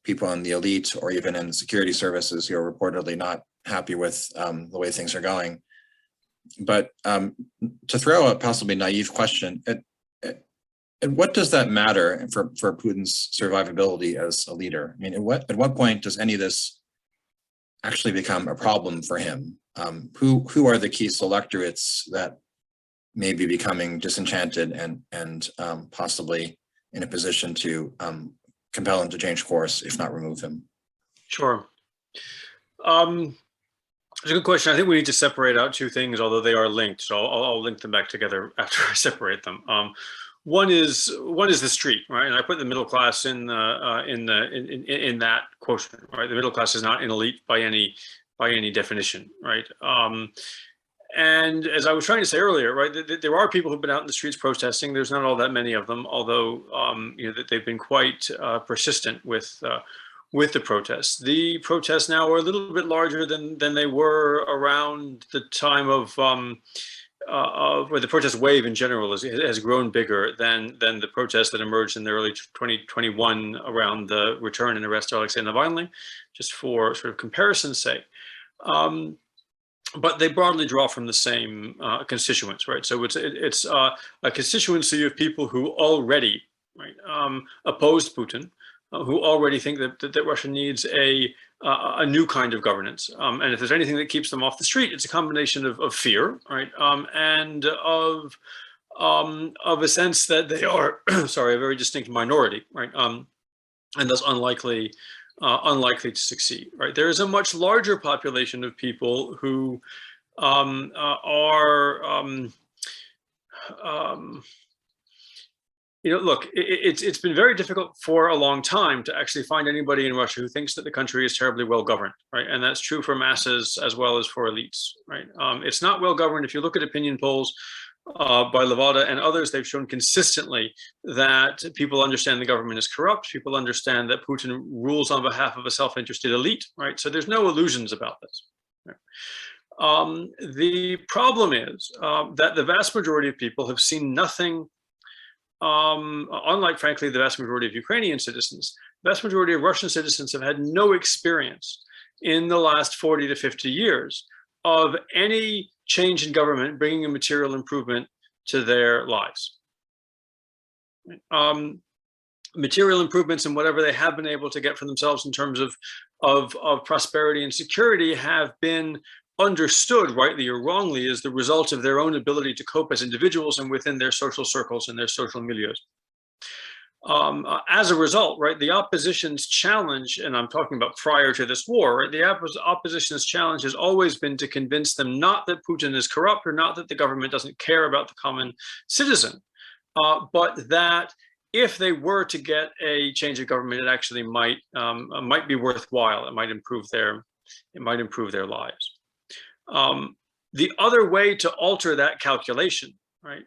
people in the elite, or even in security services who are reportedly not happy with the way things are going. But to throw a possibly naive question, what does that matter for Putin's survivability as a leader? I mean, at what point does any of this actually become a problem for him? Who are the key selectorates that may be becoming disenchanted and possibly in a position to compel him to change course, if not remove him? Sure. It's a good question. I think we need to separate out two things, although they are linked. So I'll link them back together after I separate them. One is the street, right? And I put the middle class in that quotient, right? The middle class is not an elite by any definition, right? And as I was trying to say earlier, right, there are people who've been out in the streets protesting. There's not all that many of them, although that they've been quite persistent with the protests. The protests now are a little bit larger than they were around the time of where the protest wave in general has grown bigger than the protests that emerged in the early 2021 around the return and arrest of Alexei Navalny, just for sort of comparison's sake. But they broadly draw from the same constituents, right? So it's a constituency of people who already, right, opposed Putin, who already think that Russia needs a new kind of governance. And if there's anything that keeps them off the street, it's a combination of fear, right, and of a sense that they are, sorry, a very distinct minority, right, and thus unlikely to succeed, right? There is a much larger population of people who look, it's been very difficult for a long time to actually find anybody in Russia who thinks that the country is terribly well governed, right? And that's true for masses as well as for elites, right? It's not well governed. If you look at opinion polls by Levada and others, they've shown consistently that people understand the government is corrupt. People understand that Putin rules on behalf of a self-interested elite, right? So there's no illusions about this. Right? The problem is that the vast majority of people have seen nothing. Unlike, frankly, the vast majority of Ukrainian citizens, the vast majority of Russian citizens have had no experience in the last 40 to 50 years of any change in government bringing a material improvement to their lives. Material improvements in whatever they have been able to get for themselves in terms of prosperity and security have been understood, rightly or wrongly, as the result of their own ability to cope as individuals and within their social circles and their social milieus. As a result, right, the opposition's challenge, and I'm talking about prior to this war, right, the opposition's challenge has always been to convince them not that Putin is corrupt or not that the government doesn't care about the common citizen, but that if they were to get a change of government, it actually might be worthwhile. It might improve their lives. The other way to alter that calculation, right,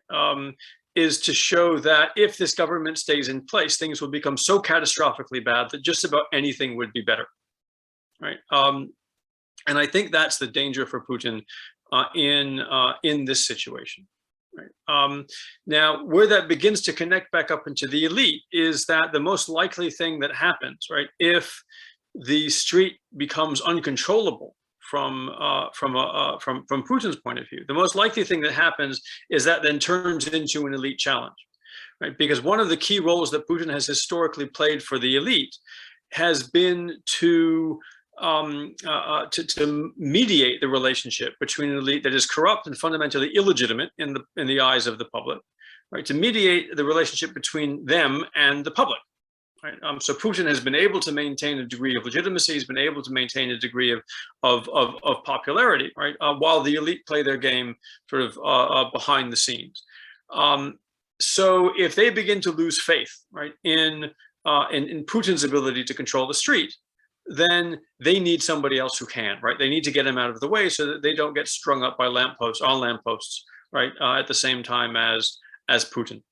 is to show that if this government stays in place, things will become so catastrophically bad that just about anything would be better, right? And I think that's the danger for Putin in this situation, right? Now, where that begins to connect back up into the elite is that the most likely thing that happens, right, if the street becomes uncontrollable from Putin's point of view, the most likely thing that happens is that then turns into an elite challenge, right? Because one of the key roles that Putin has historically played for the elite has been to mediate the relationship between an elite that is corrupt and fundamentally illegitimate in the eyes of the public, right? To mediate the relationship between them and the public. Right? So Putin has been able to maintain a degree of legitimacy. He's been able to maintain a degree of popularity, right? While the elite play their game sort of behind the scenes. So if they begin to lose faith, right, in Putin's ability to control the street, then they need somebody else who can, right? They need to get him out of the way so that they don't get strung up by lampposts, right? At the same time as Putin.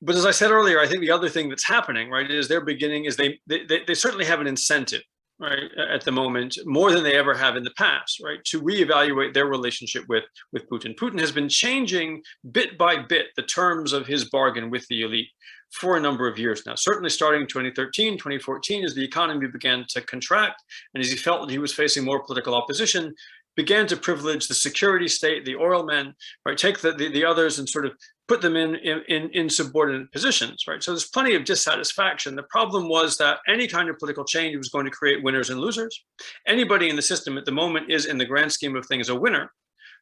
But as I said earlier, I think the other thing that's happening, right, is they certainly have an incentive, right, at the moment, more than they ever have in the past, right, to reevaluate their relationship with Putin. Putin has been changing bit by bit the terms of his bargain with the elite for a number of years now, certainly starting in 2013, 2014, as the economy began to contract, and as he felt that he was facing more political opposition, began to privilege the security state, the oil men, right, take the others and sort of put them in subordinate positions, right? So there's plenty of dissatisfaction. The problem was that any kind of political change was going to create winners and losers. Anybody in the system at the moment is, in the grand scheme of things, a winner,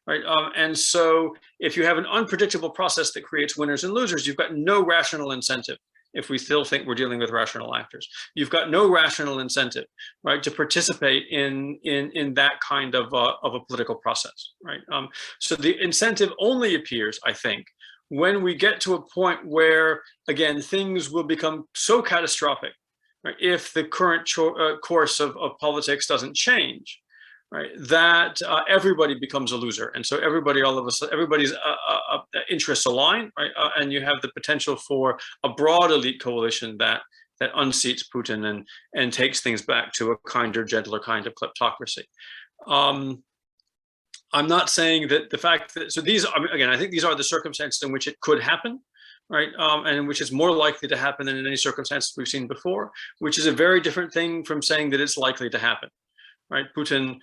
right? And so if you have an unpredictable process that creates winners and losers, you've got no rational incentive if we still think we're dealing with rational actors. You've got no rational incentive, right, to participate in that kind of a political process, right? So the incentive only appears, I think, when we get to a point where, again, things will become so catastrophic, right, if the current course of politics doesn't change, right, that everybody becomes a loser. And so everybody, all of us, everybody's interests align, right? And you have the potential for a broad elite coalition that unseats Putin and takes things back to a kinder, gentler kind of kleptocracy. I'm not saying that the fact that, so these, again, I think these are the circumstances in which it could happen, right? And in which it's more likely to happen than in any circumstances we've seen before, which is a very different thing from saying that it's likely to happen, right? Putin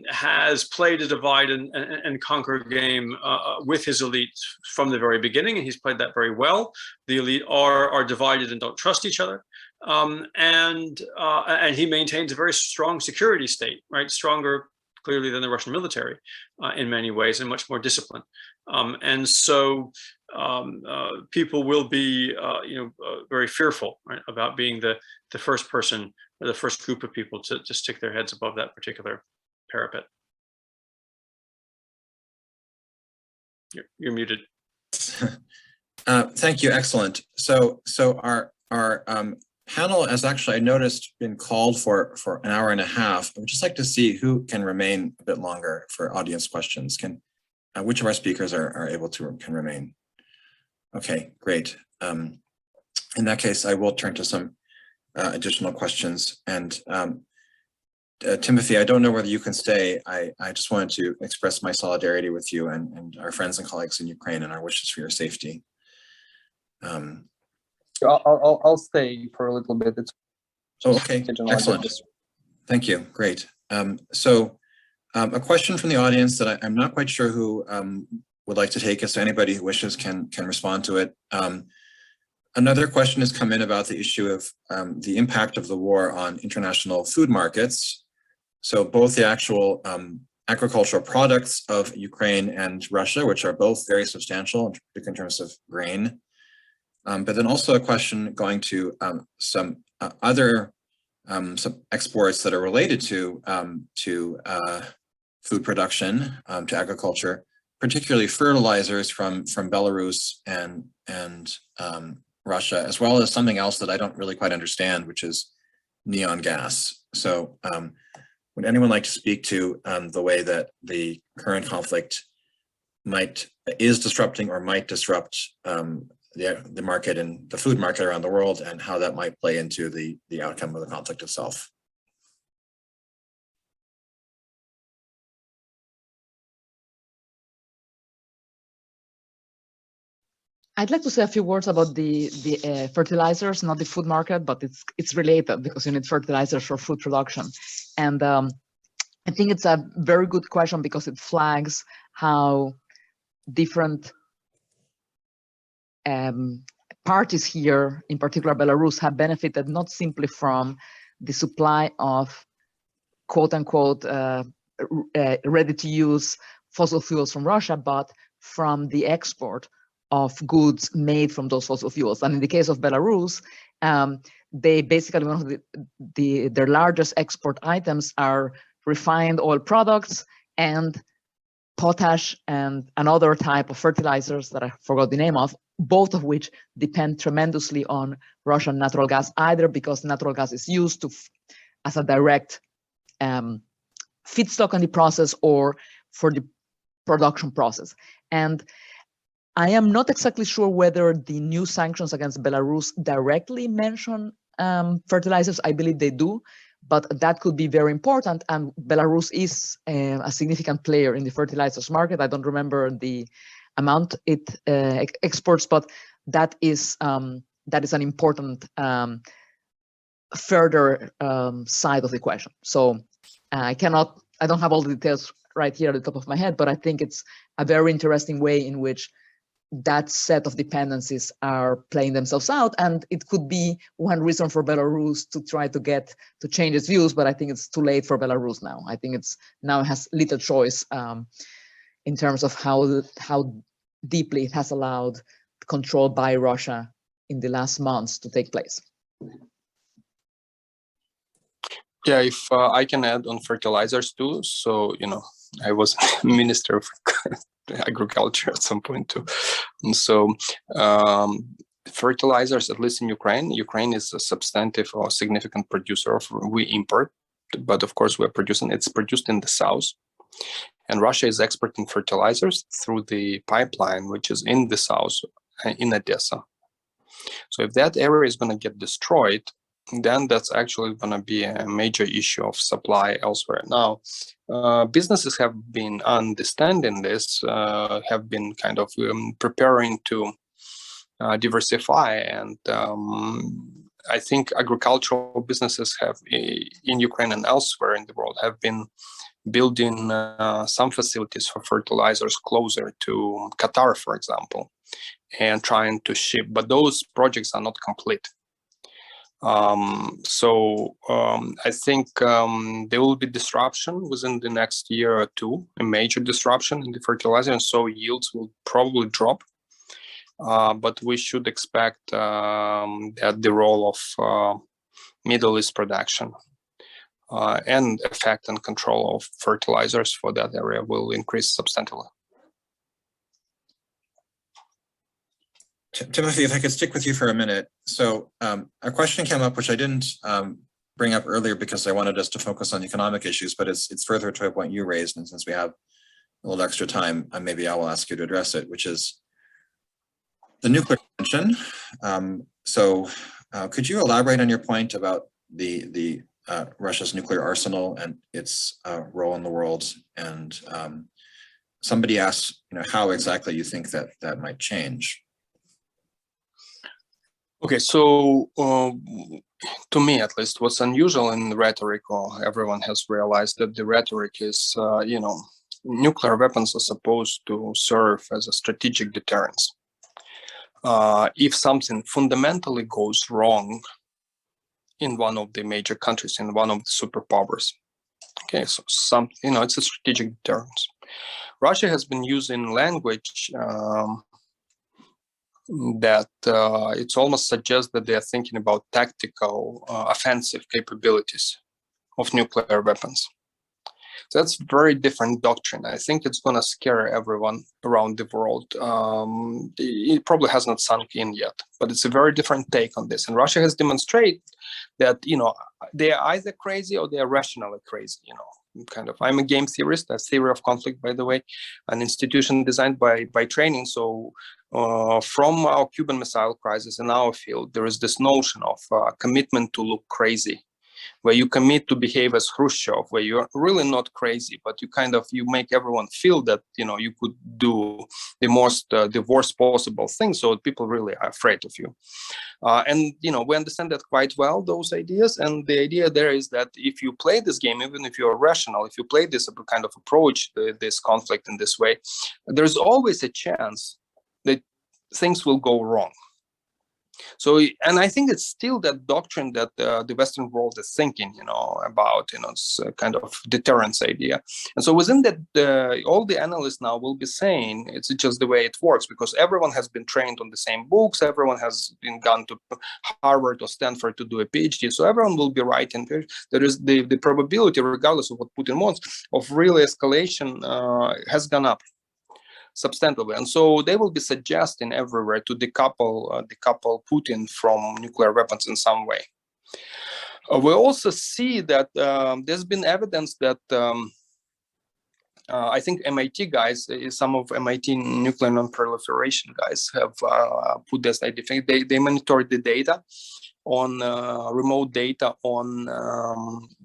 has played a divide and conquer game with his elite from the very beginning, and he's played that very well. The elite are divided and don't trust each other, and he maintains a very strong security state, right? Stronger, clearly, than the Russian military in many ways, and much more disciplined. And so people will be, very fearful, right, about being the first person or the first group of people to stick their heads above that particular parapet. You're muted. Thank you. Excellent. So our panel has actually, I noticed, been called for an hour and a half. I would just like to see who can remain a bit longer for audience questions. Which of our speakers are able to can remain? Okay, great. In that case, I will turn to some additional questions. And Timothy, I don't know whether you can stay. I just wanted to express my solidarity with you and our friends and colleagues in Ukraine and our wishes for your safety. I'll stay for a little bit. Okay, excellent. Thank you. Great. So a question from the audience that I'm not quite sure who would like to take it, so anybody who wishes can respond to it. Another question has come in about the issue of the impact of the war on international food markets. So both the actual agricultural products of Ukraine and Russia, which are both very substantial in terms of grain, but then also a question going to some other some exports that are related to food production, to agriculture, particularly fertilizers from Belarus and Russia, as well as something else that I don't really quite understand, which is neon gas. So would anyone like to speak to the way that the current conflict is disrupting or might disrupt the market and the food market around the world, and how that might play into the outcome of the conflict itself? I'd like to say a few words about the fertilizers, not the food market, but it's related because you need fertilizers for food production. And I think it's a very good question because it flags how different parties here, in particular Belarus, have benefited not simply from the supply of quote unquote ready-to-use fossil fuels from Russia, but from the export of goods made from those fossil fuels. And in the case of Belarus, they basically, one of their largest export items are refined oil products and potash and another type of fertilizers that I forgot the name of, both of which depend tremendously on Russian natural gas, either because natural gas is used as a direct feedstock in the process or for the production process. And I am not exactly sure whether the new sanctions against Belarus directly mention fertilizers. I believe they do, but that could be very important. And Belarus is a significant player in the fertilizers market. I don't remember the amount it exports, but that is an important further side of the question. So I don't have all the details right here at the top of my head, but I think it's a very interesting way in which that set of dependencies are playing themselves out. And it could be one reason for Belarus to try to change its views, but I think it's too late for Belarus now. I think it has little choice in terms of how deeply it has allowed control by Russia in the last months to take place. Yeah, if I can add on fertilizers too. So, I was Minister of Agriculture at some point too. And so fertilizers, at least in Ukraine is a substantive or significant producer of, we import, but of course we're producing, it's produced in the south. And Russia is exporting fertilizers through the pipeline, which is in the south, in Odessa. So if that area is going to get destroyed, then that's actually going to be a major issue of supply elsewhere. Now, businesses have been understanding this, have been kind of preparing to diversify, and I think agricultural businesses have in Ukraine and elsewhere in the world have been building some facilities for fertilizers closer to Qatar, for example, and trying to ship, but those projects are not complete. I think there will be disruption within the next year or two, a major disruption in the fertilizer, and so yields will probably drop. But we should expect that the role of Middle East production and effect and control of fertilizers for that area will increase substantially. Timothy, if I could stick with you for a minute. So a question came up, which I didn't bring up earlier because I wanted us to focus on economic issues, but it's further to a point you raised. And since we have a little extra time, maybe I will ask you to address it, which is the nuclear tension. Could you elaborate on your point about the Russia's nuclear arsenal and its role in the world? And somebody asked, how exactly you think that might change. Okay, so to me, at least, what's unusual in the rhetoric, or everyone has realized that the rhetoric is, nuclear weapons are supposed to serve as a strategic deterrence. If something fundamentally goes wrong in one of the major countries, in one of the superpowers, okay, so it's a strategic deterrence. Russia has been using language that it's almost suggests that they are thinking about tactical offensive capabilities of nuclear weapons. So that's very different doctrine. I think it's going to scare everyone around the world. It probably has not sunk in yet, but it's a very different take on this. And Russia has demonstrated that, they are either crazy or they are rationally crazy, I'm a game theorist, a theory of conflict, by the way, an institution designed by training. So from our Cuban Missile Crisis in our field, there is this notion of commitment to look crazy, where you commit to behave as Khrushchev, where you're really not crazy, but you make everyone feel that, you could do the worst possible thing, so people really are afraid of you. And we understand that quite well, those ideas. And the idea there is that if you play this game, even if you're rational, if you play this kind of approach, this conflict in this way, there's always a chance that things will go wrong. So, and I think it's still that doctrine that the Western world is thinking, about, it's a kind of deterrence idea. And so within that, all the analysts now will be saying it's just the way it works, because everyone has been trained on the same books. Everyone has been gone to Harvard or Stanford to do a PhD. So everyone will be right. And there is the probability, regardless of what Putin wants, of real escalation has gone up substantively. And so they will be suggesting everywhere to decouple Putin from nuclear weapons in some way. We also see that there's been evidence that I think MIT guys, some of MIT nuclear non-proliferation guys have put this idea. They monitored the data on remote data on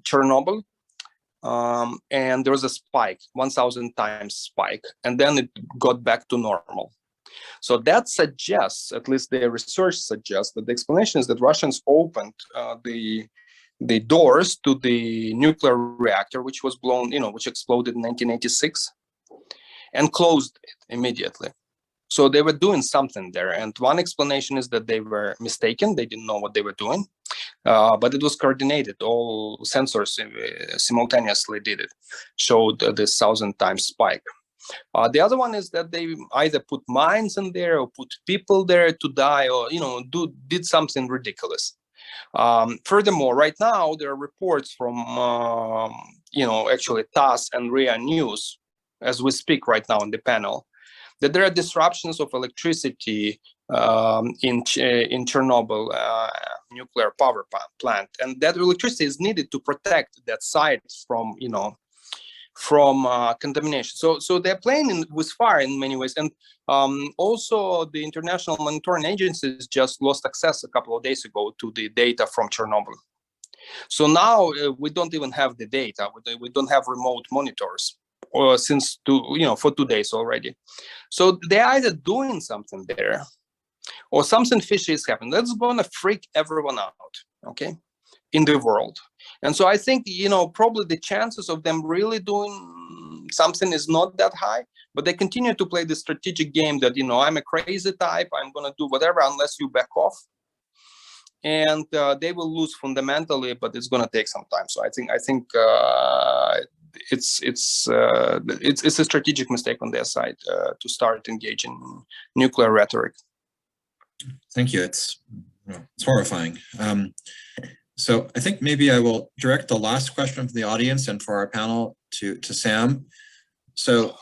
Chernobyl. And there was a spike, 1,000 times spike, and then it got back to normal. So that suggests, at least the research suggests, that the explanation is that Russians opened the doors to the nuclear reactor, which was blown, which exploded in 1986, and closed it immediately. So they were doing something there. And one explanation is that they were mistaken. They didn't know what they were doing. But it was coordinated. All sensors simultaneously did it, showed this 1,000 times spike. The other one is that they either put mines in there or put people there to die, or did something ridiculous. Furthermore, right now there are reports from actually TASS and RIA News, as we speak right now in the panel, that there are disruptions of electricity in Chernobyl nuclear power plant, and that electricity is needed to protect that site from contamination. So they're playing with fire in many ways, and also the international monitoring agencies just lost access a couple of days ago to the data from Chernobyl. So now we don't even have the data. We don't have remote monitors, or for 2 days already. So they're either doing something there, or something fishy is happening. That's going to freak everyone out, okay, in the world. And so I think, probably the chances of them really doing something is not that high, but they continue to play the strategic game that, I'm a crazy type, I'm going to do whatever unless you back off. And they will lose fundamentally, but it's going to take some time. So I think it's a strategic mistake on their side to start engaging in nuclear rhetoric. Thank you. It's horrifying. So I think maybe I will direct the last question from the audience and for our panel to Sam. So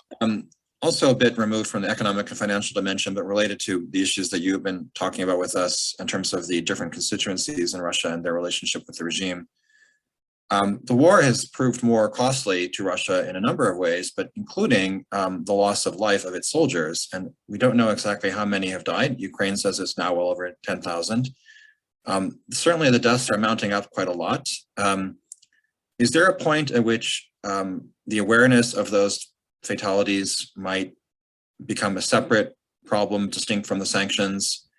also a bit removed from the economic and financial dimension, but related to the issues that you've been talking about with us in terms of the different constituencies in Russia and their relationship with the regime. The war has proved more costly to Russia in a number of ways, but including the loss of life of its soldiers. And we don't know exactly how many have died. Ukraine says it's now well over 10,000. Certainly the deaths are mounting up quite a lot. Is there a point at which the awareness of those fatalities might become a separate problem distinct from the sanctions,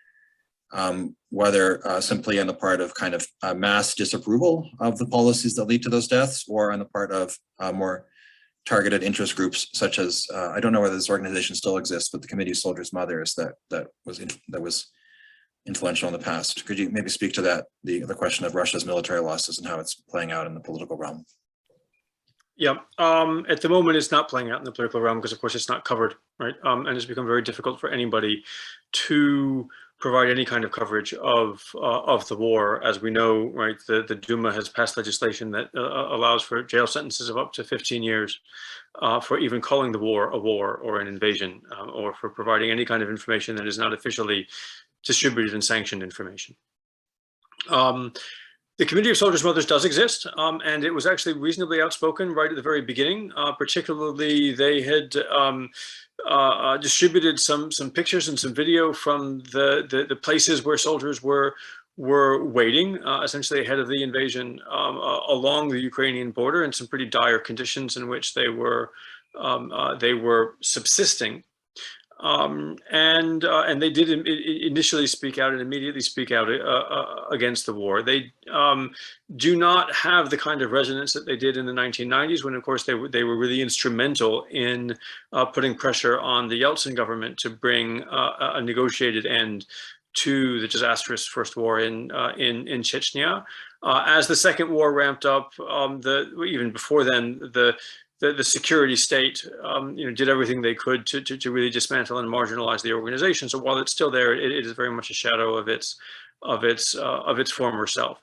whether simply on the part of kind of mass disapproval of the policies that lead to those deaths, or on the part of more targeted interest groups such as, I don't know whether this organization still exists, but the Committee of Soldiers' Mothers that was influential in the past. Could you maybe speak to that, the question of Russia's military losses and how it's playing out in the political realm? Yeah, at the moment it's not playing out in the political realm because of course it's not covered, right? And it's become very difficult for anybody to provide any kind of coverage of the war. As we know, right, the Duma has passed legislation that allows for jail sentences of up to 15 years for even calling the war a war or an invasion, or for providing any kind of information that is not officially distributed and sanctioned information. The Committee of Soldiers' Mothers does exist, and it was actually reasonably outspoken right at the very beginning. Particularly, they had distributed some pictures and some video from the places where soldiers were waiting, essentially ahead of the invasion, along the Ukrainian border, in some pretty dire conditions in which they were subsisting. And they did initially speak out and immediately speak out against the war. They do not have the kind of resonance that they did in the 1990s, when, of course, they were really instrumental in putting pressure on the Yeltsin government to bring a negotiated end to the disastrous first war in Chechnya. As the second war ramped up, even before then, the security state, did everything they could to really dismantle and marginalize the organization. So while it's still there, it is very much a shadow of its former self.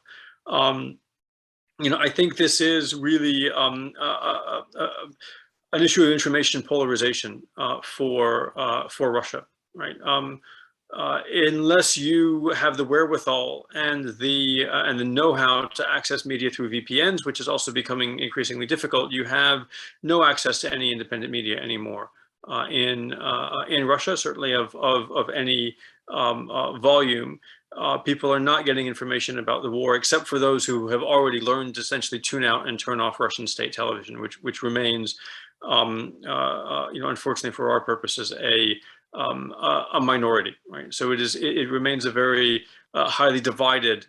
I think this is really an issue of information polarization for Russia, right? Unless you have the wherewithal and the know-how to access media through VPNs, which is also becoming increasingly difficult, you have no access to any independent media anymore in Russia, certainly of any volume. People are not getting information about the war, except for those who have already learned to essentially tune out and turn off Russian state television, which remains, unfortunately for our purposes, a minority, right? So it remains a very highly divided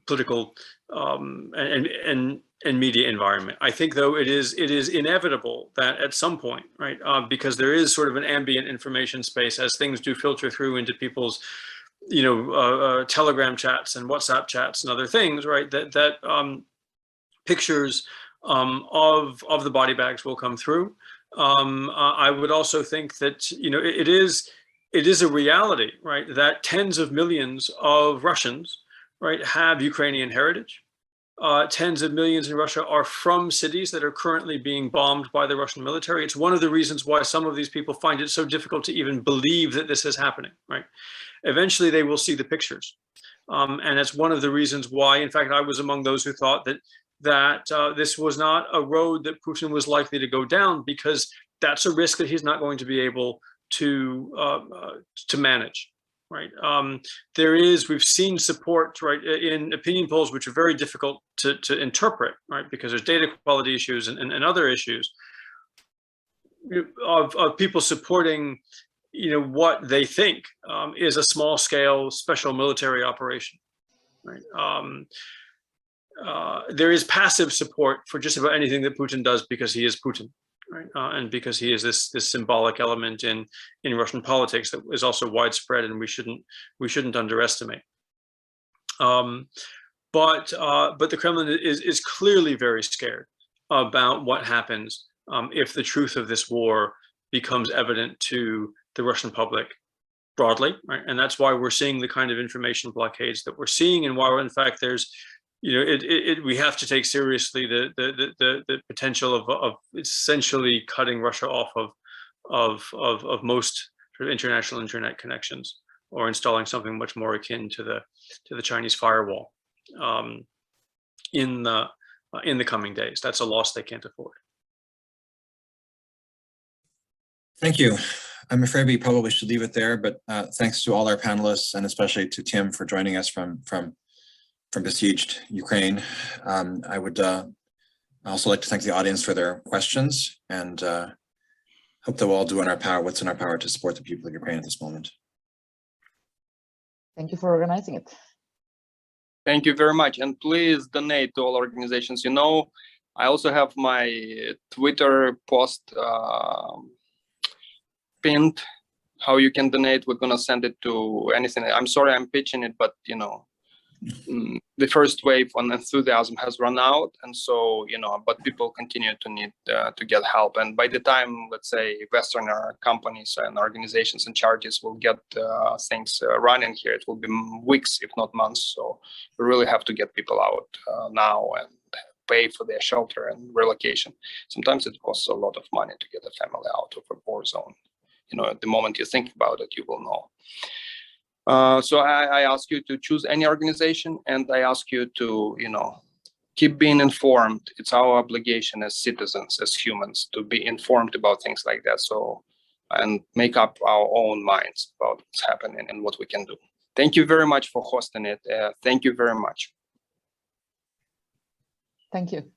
political and media environment. I think, though, it is inevitable that at some point, right, because there is sort of an ambient information space as things do filter through into people's, Telegram chats and WhatsApp chats and other things, right, that pictures of the body bags will come through. I would also think that, you know, it is a reality, right, that tens of millions of Russians, right, have Ukrainian heritage. Tens of millions in Russia are from cities that are currently being bombed by the Russian military. It's one of the reasons why some of these people find it so difficult to even believe that this is happening, right? Eventually they will see the pictures. And it's one of the reasons why, in fact, I was among those who thought that this was not a road that Putin was likely to go down, because that's a risk that he's not going to be able to manage. Right. We've seen support, right, in opinion polls, which are very difficult to interpret, right, because there's data quality issues and other issues of people supporting, you know, what they think is a small scale special military operation. Right. There is passive support for just about anything that Putin does because he is Putin. Right, and because he is this symbolic element in Russian politics that is also widespread, and we shouldn't underestimate. But the Kremlin is clearly very scared about what happens if the truth of this war becomes evident to the Russian public broadly, right? And that's why we're seeing the kind of information blockades that we're seeing, and why, in fact, there's, you know, we have to take seriously the potential of essentially cutting Russia off of most sort of international internet connections, or installing something much more akin to the Chinese firewall in the coming days. That's a loss they can't afford. Thank you. I'm afraid we probably should leave it there, but thanks to all our panelists, and especially to Tim for joining us from besieged Ukraine. I would also like to thank the audience for their questions, and hope that we'll all do what's in our power to support the people of Ukraine at this moment. Thank you for organizing it. Thank you very much, and please donate to all organizations. You know, I also have my Twitter post pinned, how you can donate. We're gonna send it to anything. I'm sorry I'm pitching it, but you know, the first wave on enthusiasm has run out, and so, you know, but people continue to need to get help, and by the time, let's say, Western companies and organizations and charities will get things running here, it will be weeks, if not months. So we really have to get people out now and pay for their shelter and relocation. Sometimes it costs a lot of money to get a family out of a war zone. You know, at the moment you think about it, you will know. So I ask you to choose any organization, and I ask you to, you know, keep being informed. It's our obligation as citizens, as humans, to be informed about things like that. So, and make up our own minds about what's happening and what we can do. Thank you very much for hosting it. Thank you very much. Thank you.